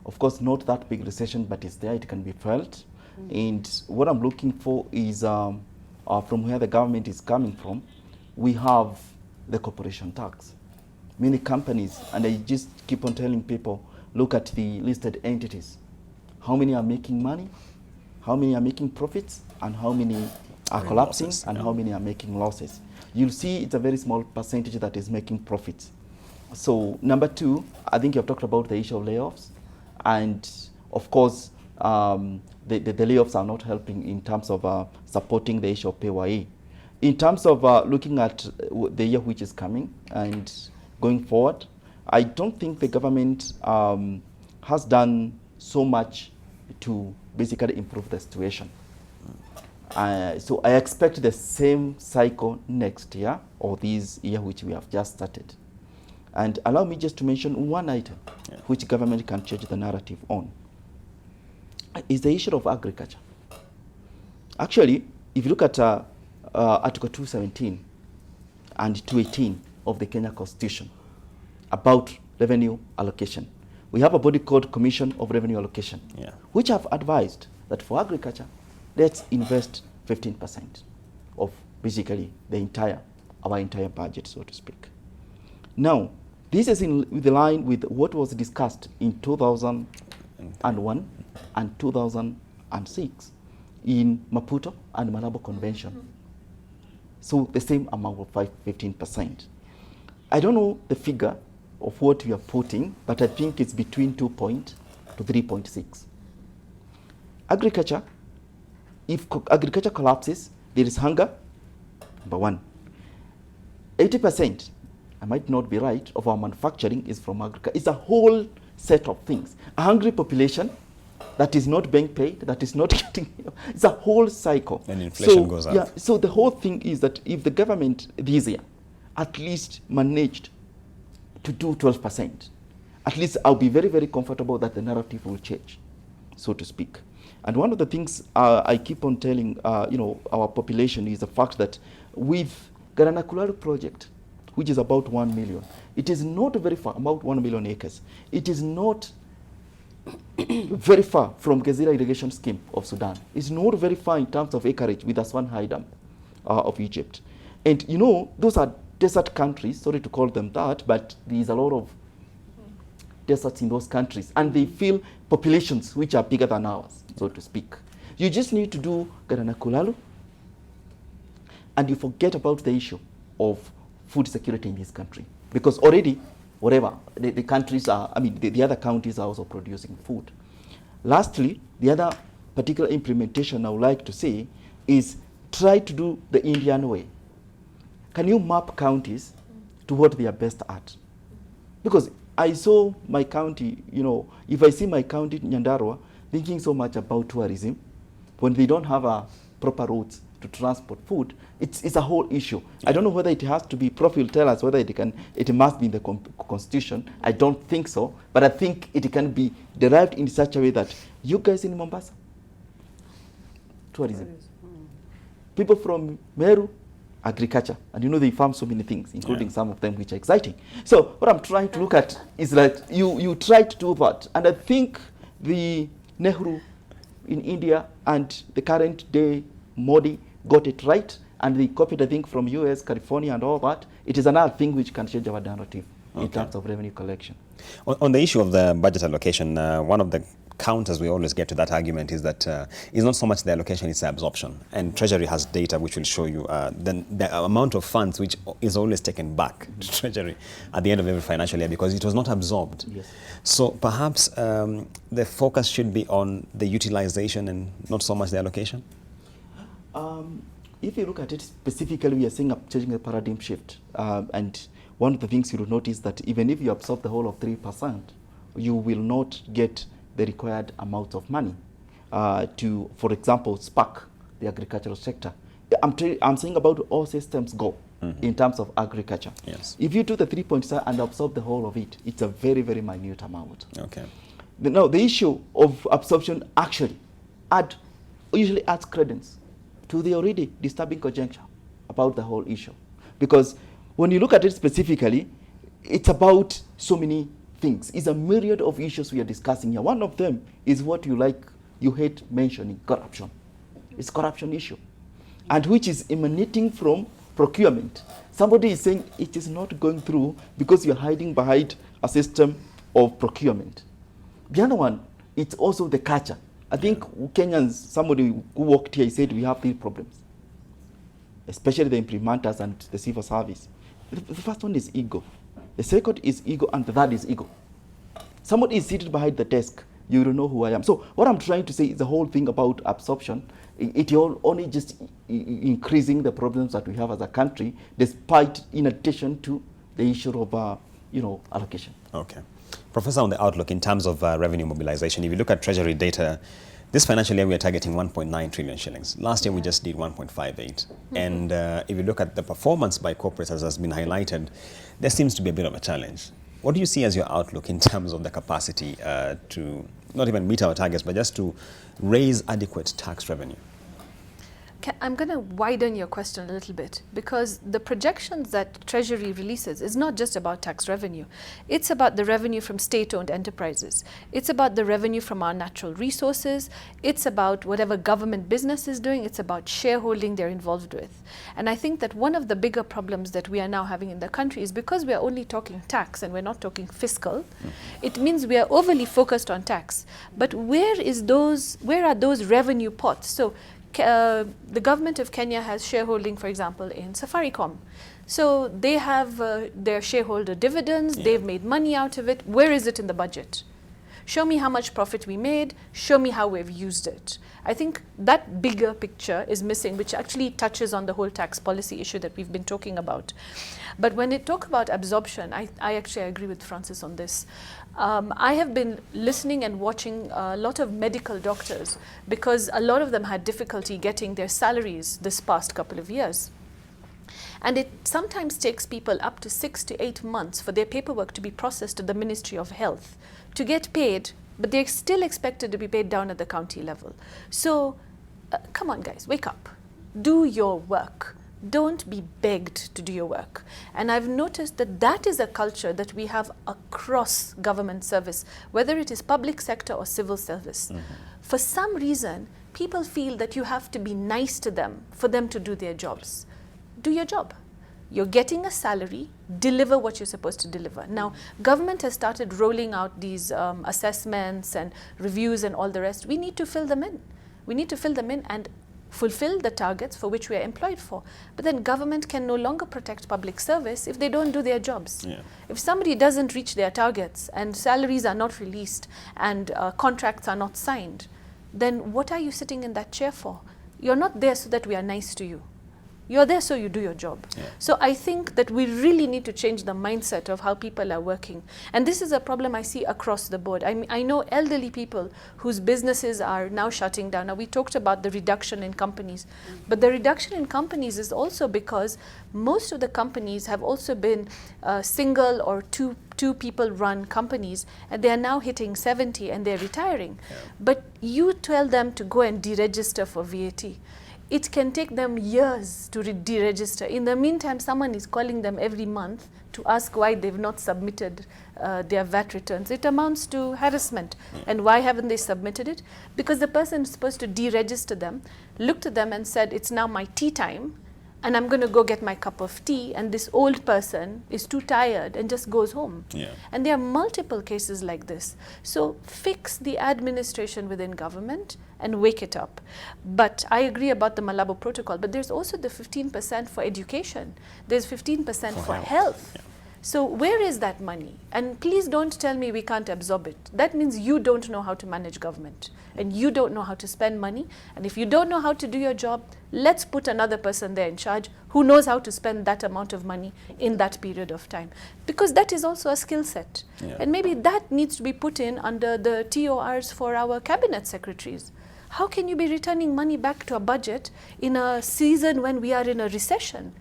of course, not that big recession, but it's there. It can be felt. And what I'm looking for is from where the government is coming from. We have the corporation tax. Many companies, and I just keep on telling people, look at the listed entities. How many are making money? How many are making profits? And how many are collapsing?
Losses,
and how many are making losses? You'll see it's a very small percentage that is making profits. So number two, I think you've talked about the issue of layoffs. And of course, the layoffs are not helping in terms of supporting the issue of PAYE. In terms of looking at the year which is coming and going forward, I don't think the government has done so much to basically improve the situation. So I expect the same cycle next year or this year which we have just started. And allow me just to mention one item which government can change the narrative on. Is the issue of agriculture. Actually, if you look at Article 217 and 218 of the Kenya Constitution about revenue allocation, we have a body called Commission of Revenue Allocation, which have advised that for agriculture, let's invest 15% of basically our entire budget, so to speak. Now, this is in line with what was discussed in 2001 and 2006 in Maputo and Malabo Convention. So the same amount of 15%. I don't know the figure of what we are putting, but I think it's between 2 to 3.6. Agriculture, if agriculture collapses, there is hunger, number one. 80%, I might not be right, of our manufacturing is from agriculture. It's a whole set of things. A hungry population that is not being paid, that is not getting, it's a whole cycle.
And inflation goes up.
Yeah, so the whole thing is that if the government this year at least managed to do 12%, at least I'll be very, very comfortable that the narrative will change, so to speak. And one of the things I keep on telling our population is the fact that with Garanakularu project, which is about 1 million, it is not very far, about 1 million acres. It is not very far from Gezira irrigation scheme of Sudan. It's not very far in terms of acreage with Aswan High Dam of Egypt. And those are desert countries, sorry to call them that, but there is a lot of deserts in those countries, and they feel populations which are bigger than ours, so to speak. You just need to do Garanakulalu, and you forget about the issue of food security in this country. Because already, whatever, the countries are, the other counties are also producing food. Lastly, the other particular implementation I would like to say is try to do the Indian way. Can you map counties to what they are best at? Because I saw my county, if I see my county, Nyandarua, thinking so much about tourism, when they don't have a proper routes to transport food, it's a whole issue. I don't know whether it has to be, Prof will tell us whether it must be in the constitution. I don't think so, but I think it can be derived in such a way that you guys in Mombasa, tourism. People from Meru, agriculture. And they farm so many things, including some of them which are exciting. So what I'm trying to look at is that you try to do that. And I think the Nehru in India and the current day Modi got it right, and they copied, I think, from US, California, and all that. It is another thing which can change our narrative in terms of revenue collection.
On the issue of the budget allocation, one of the counters we always get to that argument is that it's not so much the allocation, it's the absorption. And Treasury has data which will show you the amount of funds which is always taken back to Treasury at the end of every financial year because it was not absorbed.
Yes.
So perhaps the focus should be on the utilization and not so much the allocation?
If you look at it specifically, we are seeing a changing the paradigm shift. And one of the things you will notice that even if you absorb the whole of 3%, you will not get the required amount of money to, for example, spark the agricultural sector. I'm saying about all systems go in terms of agriculture.
Yes.
If you do the 3.7 and absorb the whole of it, it's a very, very minute amount.
Okay.
Now, the issue of absorption actually usually adds credence to the already disturbing conjuncture about the whole issue. Because when you look at it specifically, it's about so many things. It's a myriad of issues we are discussing here. One of them is what you hate mentioning, corruption. It's corruption issue. And which is emanating from procurement. Somebody is saying it is not going through because you're hiding behind a system of procurement. The other one, it's also the culture. I think Kenyans, somebody who walked here, he said we have 3 problems, especially the implementers and the civil service. The first one is ego. The second is ego, and the third is ego. Somebody is seated behind the desk, you don't know who I am. So what I'm trying to say is the whole thing about absorption, it only just increasing the problems that we have as a country, despite in addition to the issue of allocation.
Okay. Professor, on the outlook in terms of revenue mobilization, if you look at Treasury data, this financial year we are targeting 1.9 trillion shillings. Last year we just did 1.58. And if you look at the performance by corporates, as has been highlighted, there seems to be a bit of a challenge. What do you see as your outlook in terms of the capacity to not even meet our targets, but just to raise adequate tax revenue?
I'm going to widen your question a little bit, because the projections that Treasury releases is not just about tax revenue. It's about the revenue from state-owned enterprises. It's about the revenue from our natural resources. It's about whatever government business is doing. It's about shareholding they're involved with. And I think that one of the bigger problems that we are now having in the country is because we are only talking tax and we're not talking fiscal, it means we are overly focused on tax. But where are those revenue pots? So the government of Kenya has shareholding, for example, in Safaricom. So they have their shareholder dividends, they've made money out of it. Where is it in the budget? Show me how much profit we made, show me how we've used it. I think that bigger picture is missing, which actually touches on the whole tax policy issue that we've been talking about. But when they talk about absorption, I actually agree with Francis on this. I have been listening and watching a lot of medical doctors because a lot of them had difficulty getting their salaries this past couple of years. And it sometimes takes people up to 6 to 8 months for their paperwork to be processed at the Ministry of Health to get paid, but they're still expected to be paid down at the county level. So come on, guys, wake up. Do your work. Don't be begged to do your work. And I've noticed that that is a culture that we have across government service, whether it is public sector or civil service. For some reason, people feel that you have to be nice to them for them to do their jobs. Do your job. You're getting a salary, deliver what you're supposed to deliver. Now, government has started rolling out these assessments and reviews and all the rest. We need to fill them in. We need to fill them in and fulfill the targets for which we are employed for. But then government can no longer protect public service if they don't do their jobs. If somebody doesn't reach their targets and salaries are not released and contracts are not signed, then what are you sitting in that chair for? You're not there so that we are nice to you. You're there so you do your job. So I think that we really need to change the mindset of how people are working. And this is a problem I see across the board. I know elderly people whose businesses are now shutting down. Now, we talked about the reduction in companies. But the reduction in companies is also because most of the companies have also been single or two people run companies, and they are now hitting 70 and they're retiring. But you tell them to go and deregister for VAT. It can take them years to deregister. In the meantime, someone is calling them every month to ask why they've not submitted their VAT returns. It amounts to harassment. And why haven't they submitted it? Because the person is supposed to deregister them, looked at them and said, it's now my tea time, and I'm going to go get my cup of tea, and this old person is too tired and just goes home.
Yeah.
And there are multiple cases like this. So fix the administration within government and wake it up. But I agree about the Malabo Protocol, but there's also the 15% for education. There's 15% for health.
Yeah.
So where is that money? And please don't tell me we can't absorb it. That means you don't know how to manage government, and you don't know how to spend money. And if you don't know how to do your job, let's put another person there in charge who knows how to spend that amount of money in that period of time. Because that is also a skill set.
Yeah.
And maybe that needs to be put in under the TORs for our cabinet secretaries. How can you be returning money back to a budget in a season when we are in a recession?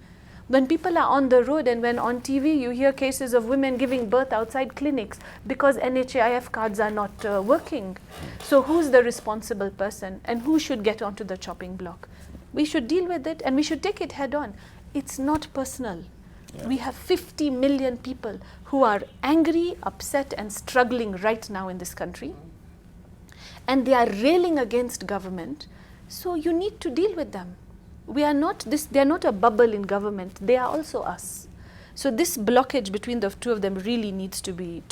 When people are on the road and when on TV you hear cases of women giving birth outside clinics because NHIF cards are not working. So who's the responsible person, and who should get onto the chopping block? We should deal with it, and we should take it head on. It's not personal.
Yeah.
We have 50 million people who are angry, upset and struggling right now in this country. And they are railing against government. So you need to deal with them. We are not this, they are not a bubble in government, they are also us. So this blockage between the two of them really needs to be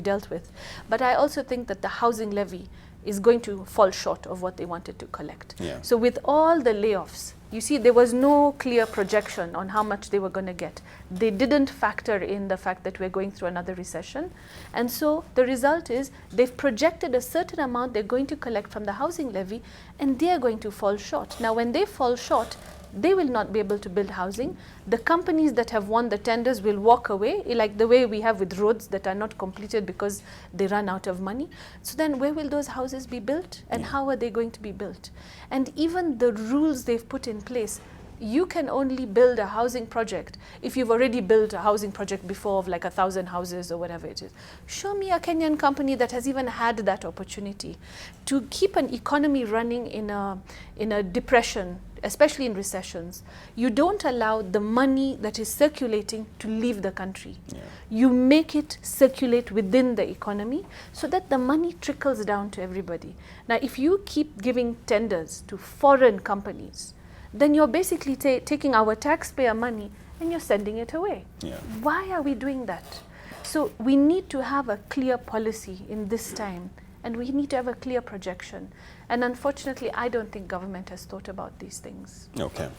dealt with. But I also think that the housing levy is going to fall short of what they wanted to collect.
Yeah.
So with all the layoffs, you see there was no clear projection on how much they were going to get. They didn't factor in the fact that we're going through another recession. And so the result is they've projected a certain amount they're going to collect from the housing levy, and they're going to fall short. Now when they fall short, they will not be able to build housing. The companies that have won the tenders will walk away, like the way we have with roads that are not completed because they run out of money. So then where will those houses be built, and how are they going to be built? And even the rules they've put in place, you can only build a housing project if you've already built a housing project before of like 1,000 houses or whatever it is. Show me a Kenyan company that has even had that opportunity to keep an economy running in a depression, especially in recessions. You don't allow the money that is circulating to leave the country.
Yeah.
You make it circulate within the economy so that the money trickles down to everybody. Now, if you keep giving tenders to foreign companies, then you're basically taking our taxpayer money and you're sending it away.
Yeah.
Why are we doing that? So we need to have a clear policy in this time, and we need to have a clear projection. And unfortunately, I don't think government has thought about these things.
Okay.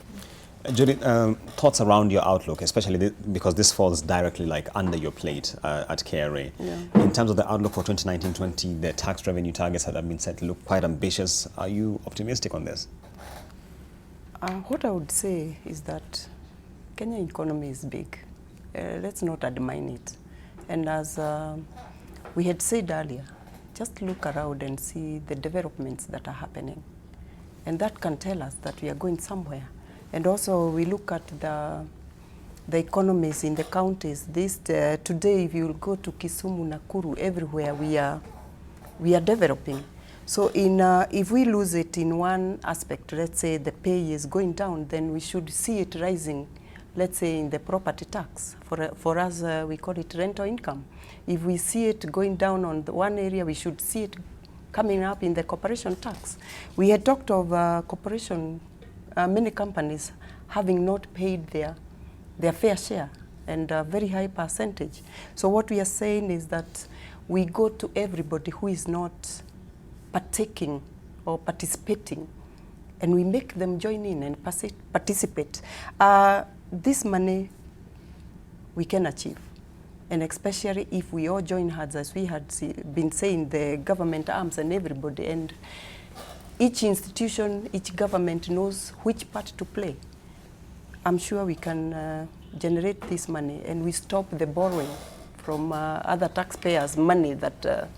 Judith, thoughts around your outlook, especially because this falls directly like under your plate at KRA.
Yeah.
In terms of the outlook for 2019-20, the tax revenue targets that have been set look quite ambitious. Are you optimistic on this?
What I would say is that Kenya economy is big. Let's not undermine it. And as we had said earlier, just look around and see the developments that are happening. And that can tell us that we are going somewhere. And also we look at the economies in the counties. Today, if you will go to Kisumu, Nakuru, everywhere we are developing. So if we lose it in one aspect, let's say the pay is going down, then we should see it rising, let's say in the property tax. For us, we call it rental income. If we see it going down on the one area, we should see it coming up in the corporation tax. We had talked of corporation, many companies having not paid their fair share and a very high percentage. So what we are saying is that we go to everybody who is not partaking or participating, and we make them join in and participate. This money we can achieve, and especially if we all join hands, as we had been saying, the government arms and everybody, and each institution, each government knows which part to play. I'm sure we can generate this money, and we stop the borrowing from other taxpayers' money that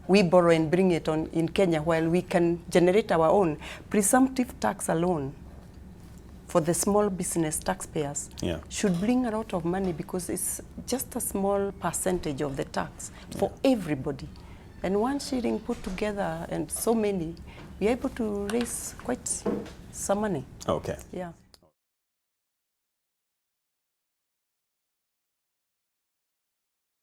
we borrow and bring it on in Kenya, while we can generate our own. Presumptive tax alone for the small business taxpayers should bring a lot of money, because it's just a small percentage of the tax for everybody. And one shilling put together and so many, we're able to raise quite some money.
Okay.
Yeah.